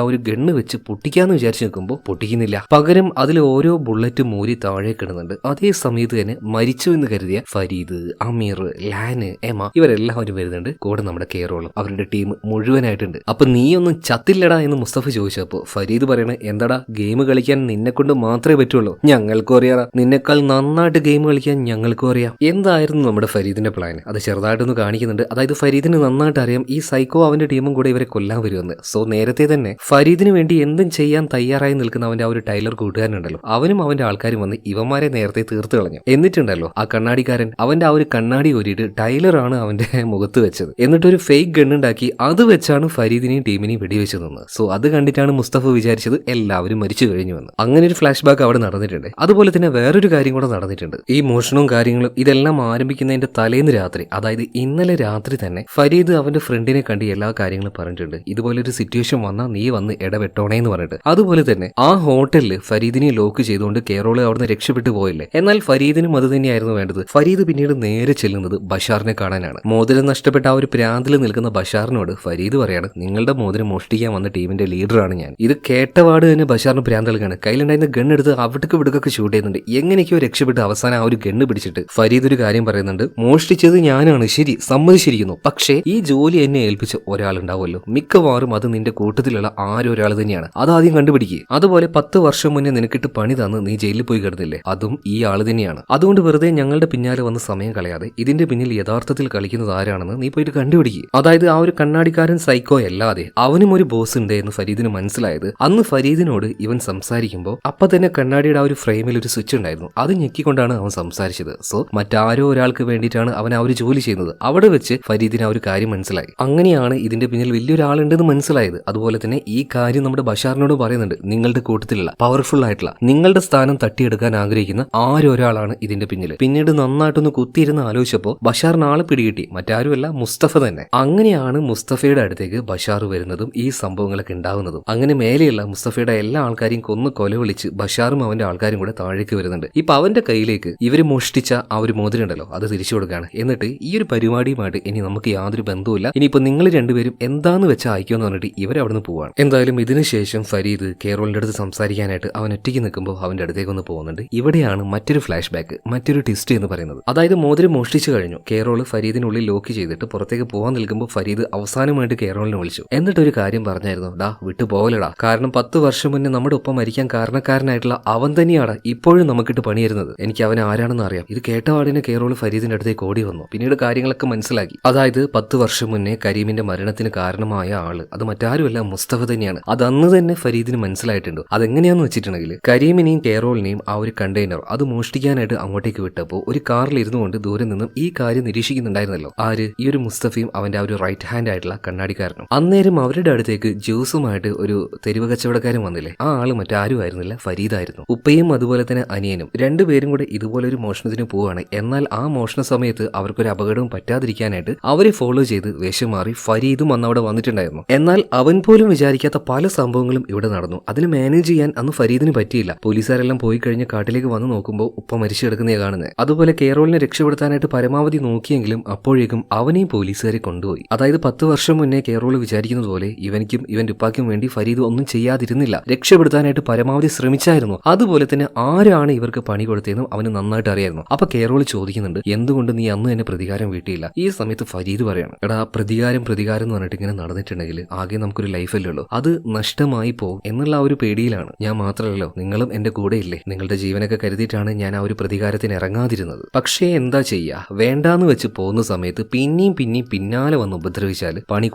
Speaker 1: ആ ഒരു ഗണ്ണ് വെച്ച് പൊട്ടിക്കാന്ന് വിചാരിച്ചു നിൽക്കുമ്പോൾ പൊട്ടിക്കുന്നില്ല. പകരം അതിൽ ഓരോ ബുള്ളറ്റ് മൂരി താഴേക്ക് ഇടുന്നുണ്ട്. അതേ സമയത്ത് തന്നെ മരിച്ചു എന്ന് കരുതിയ ഫരീദ്, അമീർ, ലാന്, എമ ഇവരെല്ലാവരും വരുന്നുണ്ട്. കൂടെ നമ്മുടെ കെയറോളും അവരുടെ ടീം മുഴുവനായിട്ടുണ്ട്. അപ്പൊ നീ ഒന്നും ചത്തില്ലടാ എന്ന് മുസ്തഫ ചോദിച്ചപ്പോ ഫരീദ് പറയണേ, എന്താടാ ഗെയിം കളിക്കാൻ നിന്നെ കൊണ്ട് മാത്രമേ പറ്റുള്ളൂ, ഞങ്ങൾക്കും അറിയാം നിന്നെക്കാൾ നന്നായിട്ട് ഗെയിം കളിക്കാൻ ഞങ്ങൾക്കും അറിയാം. എന്തായിരുന്നു നമ്മുടെ ഫരീദിന്റെ പ്ലാൻ? അത് ചെറുതായിട്ടൊന്ന് കാണിക്കുന്നുണ്ട്. അതായത് ഫരീദിന് നന്നായിട്ട് അറിയാം ഈ സൈക്കോ അവന്റെ ടീമും കൂടെ ഇവരെ കൊല്ലാൻ വരുമെന്ന്. സോ നേരത്തെ തന്നെ ഫരീദിന് വേണ്ടി എന്തും ചെയ്യാൻ തയ്യാറായി നിൽക്കുന്ന അവന്റെ ആ ഒരു ടൈലർ കൂട്ടുകാരനുണ്ടല്ലോ, അവനും അവന്റെ ആൾക്കാരും വന്ന് ഇവന്മാരെ നേരത്തെ തീർത്ത് കളഞ്ഞു. എന്നിട്ടുണ്ടല്ലോ ആ കണ്ണാടിക്കാരൻ അവന്റെ ആ ഒരു കണ്ണാടി ഊരിയിട്ട് ടൈലറാണ് അവന്റെ മുഖത്ത് വെച്ചത്. എന്നിട്ടൊരു ഫേക്ക് ഗണ്ണുണ്ടാക്കി അത് വെച്ചാണ് ഫരീദിനെയും ടീമിനെയും വെടിവെച്ച് നിന്നത്. സോ അത് കണ്ടിട്ടാണ് മുസ്തഫ വിചാരിച്ചത് എല്ലാവരും മരിച്ചു കഴിഞ്ഞുവെന്ന്. അങ്ങനെ ഒരു ഫ്ലാഷ് ബാക്ക് അവിടെ നടന്നിട്ടുണ്ട്. അതുപോലെ തന്നെ വേറൊരു കാര്യം കൂടെ നടന്നിട്ടുണ്ട്. ഈ മോഷണവും കാര്യങ്ങളും ഇതെല്ലാം ആരംഭിക്കുന്നതിന്റെ തലേന്ന് രാത്രി, അതായത് ഇന്നലെ രാത്രി തന്നെ ഫരീദ് അവന്റെ ഫ്രണ്ടിനെ കണ്ട് എല്ലാ കാര്യങ്ങളും പറഞ്ഞിട്ടുണ്ട്. ഇതുപോലൊരു സിറ്റുവേഷൻ വന്നാൽ നീ വന്ന് ഇടപെട്ടോണേ എന്ന് പറഞ്ഞിട്ട്. അതുപോലെ തന്നെ ആ ഹോട്ടലിൽ ഫരീദിനെ ലോക്ക് ചെയ്തുകൊണ്ട് കെയറോള് അവിടുന്ന് രക്ഷപ്പെട്ടു പോയില്ലേ. എന്നാൽ ഫരീദിനും അത് തന്നെയായിരുന്നു വേണ്ടത്. ഫരീദ് പിന്നീട് നേരെ ചെല്ലുന്നത് ബഷാറിനെ കാണാനാണ്. മോതിരം നഷ്ടപ്പെട്ട ആ ഒരു പ്രാന്തിൽ നിൽക്കുന്ന ബഷാറിനോട് ഫരീദ് പറയാണ്, നിങ്ങളുടെ മോതിരം മോഷ്ടിക്കാൻ വന്ന ടീമിന്റെ ലീഡറാണ് ഞാൻ. ഇത് കേട്ടപാട് തന്നെ ബഷാറിന് പ്രാന്തൽക്കാണ്. കയ്യിലുണ്ടായിരുന്ന ഗണ്ണെടുത്ത് അവിടേക്ക് വിടുക്കൊക്കെ ഷൂട്ട് ചെയ്യുന്നുണ്ട്. എങ്ങനെയൊക്കെയോ രക്ഷപ്പെട്ട് അവസാനം ആ ഒരു ഗണ്ണ് പിടിച്ചിട്ട് ഫരീദ് ഒരു കാര്യം പറയുന്നുണ്ട്, മോഷ്ടിച്ചത് ഞാനാണ്, ശരി സമ്മതിച്ചിരിക്കുന്നു, പക്ഷേ ഈ ജോലി എന്നെ ഏൽപ്പിച്ച ഒരാളുണ്ടാവുമല്ലോ, മിക്കവാറും അത് നിന്റെ കൂട്ടത്തിലുള്ള ആരൊരാൾ തന്നെയാണ്, അതാദ്യം കണ്ടുപിടിക്കുക. അതുപോലെ 10 വർഷം മുന്നേ നിനക്കിട്ട് പണി തന്ന് നീ ജയിലിൽ പോയി കിടന്നില്ലേ, അതും ഈ ആള് തന്നെയാണ്. അതുകൊണ്ട് വെറുതെ ഞങ്ങളുടെ പിന്നാലെ വന്ന് സമയം കളയാതെ ഇതിന്റെ പിന്നിൽ യഥാർത്ഥത്തിൽ കളിക്കുന്നത് ആരാണെന്ന് നീ പോയിട്ട് കണ്ടുപിടിക്കുക. അതായത് ആ ഒരു കണ്ണാടിക്കാരൻ സൈക്കോ അല്ലാതെ അവനും ഒരു ബോസ് ഉണ്ട് എന്ന് ഫരീദിന് മനസ്സിലായത് അന്ന് ഫരീദിനോട് ഇവൻ സംസാരിക്കുമ്പോൾ അപ്പൊ തന്നെ കണ്ണാടിയുടെ ആ ഒരു ഫ്രെയിമിൽ ഒരു സ്വിച്ച് ഉണ്ടായിരുന്നു, അത് ഞെക്കിക്കൊണ്ടാണ് അവൻ സംസാരിച്ചത്. സോ മറ്റാരോ ഒരാൾക്ക് വേണ്ടിയിട്ടാണ് അവൻ ആ ഒരു ജോലി ചെയ്യുന്നത്. അവിടെ വെച്ച് ഫരീദിന് ആ ഒരു കാര്യം മനസ്സിലായി. അങ്ങനെയാണ് ഇതിന്റെ പിന്നിൽ വലിയൊരാളുണ്ടെന്ന് മനസ്സിലായത്. അതുപോലെ തന്നെ ഈ കാര്യം നമ്മുടെ ബഷാറിനോട് പറയുന്നുണ്ട്, നിങ്ങളുടെ കൂട്ടത്തിലുള്ള പവർഫുൾ ആയിട്ടുള്ള നിങ്ങളുടെ സ്ഥാനം തട്ടിയെടുക്കാൻ ആഗ്രഹിക്കുന്ന ആരൊരാളാണ് ഇതിന്റെ പിന്നിൽ. പിന്നീട് നന്നായിട്ടൊന്ന് കുത്തിയിരുന്ന് ആലോചിച്ചപ്പോൾ ബഷാറിന് ആളെ പിടികിട്ടി, മറ്റാരുമല്ല മുസ്തഫ തന്നെ. അങ്ങനെയാണ് മുസ്തഫയുടെ അടുത്തേക്ക് ബഷാർ വരുന്നതും ഈ സംഭവങ്ങളൊക്കെ ഉണ്ടാകുന്നതും. അങ്ങനെ മേലെയുള്ള മുസ്തഫയുടെ എല്ലാ ആൾക്കാരെയും കൊന്ന് കൊല വിളിച്ച് ബഷാറും അവന്റെ ആൾക്കാരും കൂടെ താഴേക്ക് വരുന്നുണ്ട്. ഇപ്പൊ അവന്റെ കയ്യിലേക്ക് ഇവര് മോഷ്ടിച്ച ആ ഒരു മോതിരം ഉണ്ടല്ലോ അത് തിരിച്ചു കൊടുക്കുകയാണ്. എന്നിട്ട് ഈ ഒരു പരിപാടിയുമായിട്ട് ഇനി നമുക്ക് യാതൊരു ബന്ധവുമില്ല, ഇനിയിപ്പോ നിങ്ങൾ രണ്ടുപേരും എന്താന്ന് വെച്ചാൽ അയക്കുമെന്ന് പറഞ്ഞിട്ട് ഇവർ അവിടുന്ന് പോവാണ്. എന്തായാലും ഇതിനുശേഷം ഫരീദ് കെയറോളിന്റെ അടുത്ത് സംസാരിക്കാനായിട്ട് അവൻ ഒറ്റയ്ക്ക് നിൽക്കുമ്പോൾ അവന്റെ അടുത്തേക്ക് ഒന്ന് പോകുന്നുണ്ട്. ഇവിടെയാണ് മറ്റൊരു ഫ്ലാഷ് ബാക്ക്, മറ്റൊരു ട്വിസ്റ്റ് എന്ന് പറയുന്നത്. അതായത് മോതിരം മോഷ്ടിച്ചു കഴിഞ്ഞു. കെയറോള് ഫരീദിനുള്ളിൽ ലോക്ക് ചെയ്തിട്ട് പുറത്തേക്ക് പോകാൻ നിൽക്കുമ്പോൾ ഫരീദ് അവസാനമായിട്ട് കെയറോളിനെ വിളിച്ചു. എന്നിട്ടൊരു കാര്യം പറഞ്ഞായിരുന്നു, ഡാ വിട്ടു പോകലടാ, കാരണം 10 വർഷം മുന്നേ നമ്മുടെ ഒപ്പം മരിക്കാൻ കാരണക്കാരനായിട്ടുള്ള അവൻ തന്നെയാണ് ഇപ്പോഴും നമുക്കിട്ട് പണിയിരുന്നത്. എനിക്ക് അവൻ ആരാണെന്ന് അറിയാം. ഇത് കേട്ട പാടിനെ കെയറോള് ഫരീദിന്റെ അടുത്തേക്ക് ഓടി വന്നു. പിന്നീട് കാര്യങ്ങളൊക്കെ മനസ്സിലാക്കി. അതായത് 10 വർഷം മുന്നേ കരീമിന്റെ മരണത്തിന് കാരണമായ ആള് അത് മറ്റാരുമല്ല മുസ്തഫ തന്നെയാണ്. അത് അന്ന് തന്നെ ഫരീദിന് മനസ്സിലായിട്ടുണ്ട്. അതെങ്ങനെയാന്ന് വെച്ചിട്ടുണ്ടെങ്കിൽ കരീമിനെയും കെയറോളിനെയും ആ ഒരു കണ്ടെയ്നർ അത് മോഷ്ടിക്കാനായിട്ട് അങ്ങോട്ടേക്ക് വിട്ടപ്പോൾ ഒരു കാറിൽ ഇരുന്നു കൊണ്ട് ദൂരെ നിന്നും ഈ കാര്യം നിരീക്ഷിക്കുന്നുണ്ടായിരുന്നല്ലോ ആര്, ഈ ഒരു മുസ്തഫയും അവന്റെ ആ ഒരു റൈറ്റ് ഹാൻഡ് ആയിട്ടുള്ള കണ്ണാടിക്കാരനും. അന്നേരം അവരുടെ അടുത്തേക്ക് ജ്യൂസുമായിട്ട് ഒരു തെരുവ് കച്ചവടക്കാരൻ വന്നില്ലേ, ആ ആള് മറ്റാരും ആയിരുന്നില്ല, ഫരീദായിരുന്നു. ഉപ്പയും അതുപോലെ തന്നെ അനിയനും രണ്ടുപേരും കൂടെ ഇതുപോലെ ഒരു മോഷണത്തിന് പോവാണ്. എന്നാൽ ആ മോഷണ സമയത്ത് അവർക്കൊരു അപകടവും പറ്റാതിരിക്കാനായിട്ട് അവരെ ഫോളോ ചെയ്ത് വേഷം മാറി ഫരീദും അന്ന് അവിടെ വന്നിട്ടുണ്ടായിരുന്നു. എന്നാൽ അവൻ പോലും വിചാരിക്കാത്ത പല സംഭവങ്ങളും ഇവിടെ നടന്നു. അതിന് മാനേജ് ചെയ്യാൻ അന്ന് ഫരീദിന് പറ്റിയില്ല. പോലീസുകാരെല്ലാം പോയി കഴിഞ്ഞ് കാട്ടിലേക്ക് വന്ന് നോക്കുമ്പോൾ ഉപ്പ മരിച്ചു കിടക്കുന്നേ കാണുന്നത്. അതുപോലെ കെയറോളിനെ രക്ഷപ്പെടുത്താനായിട്ട് പരമാവധി നോക്കിയെങ്കിലും അപ്പോഴേക്കും അവനെയും പോലീസുകാരെ കൊണ്ടുപോയി. അതായത് 10 വർഷം മുന്നേ കെയറോൾ വിചാരിക്കുന്നത് പോലെ ഇവനിക്കും ഇവന്റെ ഉപ്പാക്കും വേണ്ടി ഫരീദ് ഒന്നും ചെയ്യാതിരുന്നില്ല, രക്ഷപ്പെടുത്താനായിട്ട് പരമാവധി ശ്രമിച്ചായിരുന്നു. അതുപോലെ തന്നെ ആരാണ് ഇവർക്ക് പണി കൊടുത്തതെന്നും അവന് നന്നായിട്ട് അറിയായിരുന്നു. അപ്പൊ കെയറോൾ ചോദിക്കുന്നുണ്ട്, എന്തുകൊണ്ട് നീ അന്ന് തന്നെ പ്രതികാരം വീട്ടിയില്ല? ഈ സമയത്ത് ഫരീദ് പറയാണ്, എടാ പ്രതികാരം എന്ന് പറഞ്ഞിട്ട് ആയിട്ട് ഇങ്ങനെ നടന്നിട്ടുണ്ടെങ്കിൽ ആകെ നമുക്കൊരു ലൈഫല്ലേ ഉള്ളൂ, അത് നഷ്ടമായി പോകും എന്നുള്ള ആ ഒരു പേടിയിലാണ്. ഞാൻ മാത്രമല്ലോ, നിങ്ങളും എന്റെ കൂടെ ഇല്ലേ. നിങ്ങളുടെ ജീവനൊക്കെ കരുതിയിട്ടാണ് ഞാൻ ആ ഒരു പ്രതികാരത്തിന് ഇറങ്ങാതിരുന്നത്. പക്ഷേ എന്താ ചെയ്യാ, വേണ്ടാന്ന് വെച്ച് പോകുന്ന സമയത്ത് പിന്നെയും പിന്നാലെ വന്ന് ഉപദ്രവിച്ചാൽ പണി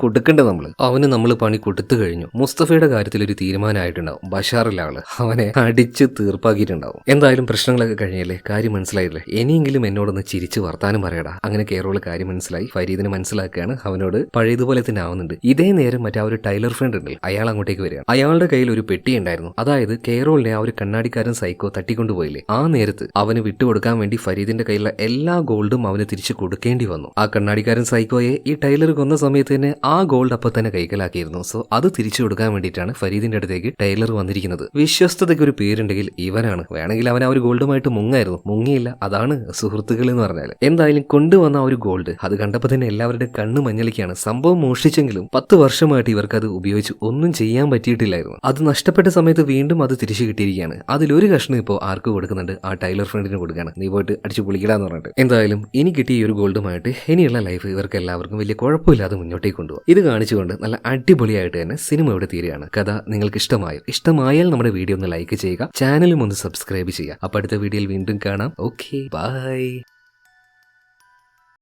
Speaker 1: കൊടുക്കണ്ട നമ്മള്. അവന് നമ്മൾ പണി കൊടുത്തു കഴിഞ്ഞു. മുസ്തഫയുടെ കാര്യത്തിൽ ഒരു തീരുമാനമായിട്ടുണ്ടാവും. ബഷാറിലെ ആള് അവനെ അടിച്ച് തീർപ്പാക്കിയിട്ടുണ്ടാവും. എന്തായാലും പ്രശ്നങ്ങളൊക്കെ കഴിഞ്ഞല്ലേ, കാര്യം മനസ്സിലായില്ലേ, ഇനിയെങ്കിലും എന്നോടൊന്ന് ചിരിച്ച് വർത്താനം പറയടാ. അങ്ങനെ കെയറോള് കാര്യം മനസ്സിലായി. ഫരീദിന് മനസ്സിലാക്കുകയാണ്, അവനോട് പഴയതുപോലെ തന്നെ ആവുന്നുണ്ട്. ഇതേ നേരം മറ്റേ ആ ഒരു ടൈലർ ഫ്രണ്ട് ഉണ്ടല്ലോ, അയാൾ അങ്ങോട്ടേക്ക് വരികയാണ്. അയാളുടെ കയ്യിൽ ഒരു പെട്ടി ഉണ്ടായിരുന്നു. അതായത് കെയറോളിനെ ആ ഒരു കണ്ണാടിക്കാരൻ സൈക്കോ തട്ടിക്കൊണ്ടുപോയില്ലേ, ആ നേരത്ത് അവന് വിട്ടുകൊടുക്കാൻ വേണ്ടി ഫരീദിന്റെ കയ്യിലുള്ള എല്ലാ ഗോൾഡും അവന് തിരിച്ചു കൊടുക്കേണ്ടി വന്നു. ആ കണ്ണാടിക്കാരൻ സൈക്കോയെ ഈ ടൈലർ കൊന്ന സമയത്ത് തന്നെ ആ ഗോൾഡ് അപ്പൊ തന്നെ കൈക്കലാക്കിയിരുന്നു. സോ അത് തിരിച്ചു കൊടുക്കാൻ വേണ്ടിയിട്ടാണ് ഫരീദിന്റെ അടുത്തേക്ക് ടൈലർ വന്നിരിക്കുന്നത്. വിശ്വസ്തതയ്ക്ക് ഒരു പേരുണ്ടെങ്കിൽ ഇവനാണ്. വേണമെങ്കിൽ അവൻ ആ ഒരു ഗോൾഡുമായിട്ട് മുങ്ങായിരുന്നു, മുങ്ങിയില്ല. അതാണ് സുഹൃത്തുക്കൾ എന്ന് പറഞ്ഞാൽ. എന്തായാലും കൊണ്ടുവന്ന ആ ഒരു ഗോൾഡ് അത് കണ്ടപ്പോൾ തന്നെ എല്ലാവരുടെയും കണ്ണ് മഞ്ഞളിക്കാണ്. സംഭവം മോഷ്ടിച്ചെങ്കിലും 10 വർഷമായിട്ട് ഇവർക്ക് അത് ഉപയോഗിച്ച് ഒന്നും ചെയ്യാൻ പറ്റിയിട്ടില്ലായിരുന്നു. അത് നഷ്ടപ്പെട്ട സമയത്ത് വീണ്ടും അത് തിരിച്ചു കിട്ടിയിരിക്കുകയാണ്. അതിലൊരു കഷ്ണം ഇപ്പോൾ ആർക്ക് കൊടുക്കുന്നുണ്ട്, ആ ടൈലർ ഫ്രണ്ടിന് കൊടുക്കുകയാണ്. നീ പോയിട്ട് അടിച്ചു പൊളിക്കടാന്ന് പറഞ്ഞിട്ട്. എന്തായാലും ഇനി കിട്ടിയ ഈ ഒരു ഗോൾഡുമായിട്ട് ഇനിയുള്ള ലൈഫ് ഇവർക്ക് എല്ലാവർക്കും വലിയ കുഴപ്പമില്ലാതെ മുന്നോട്ടേക്ക് കൊണ്ടുപോകും. ഇത് കാണിച്ചുകൊണ്ട് നല്ല അടിപൊളിയായിട്ട് തന്നെ സിനിമ ഇവിടെ തീരുകയാണ്. കഥ നിങ്ങൾക്ക് ഇഷ്ടമായാൽ നമ്മുടെ വീഡിയോ ഒന്ന് ലൈക്ക് ചെയ്യുക, ചാനലും ഒന്ന് സബ്സ്ക്രൈബ് ചെയ്യുക. അപ്പോൾ അടുത്ത വീഡിയോയിൽ വീണ്ടും കാണാം. Okay, by.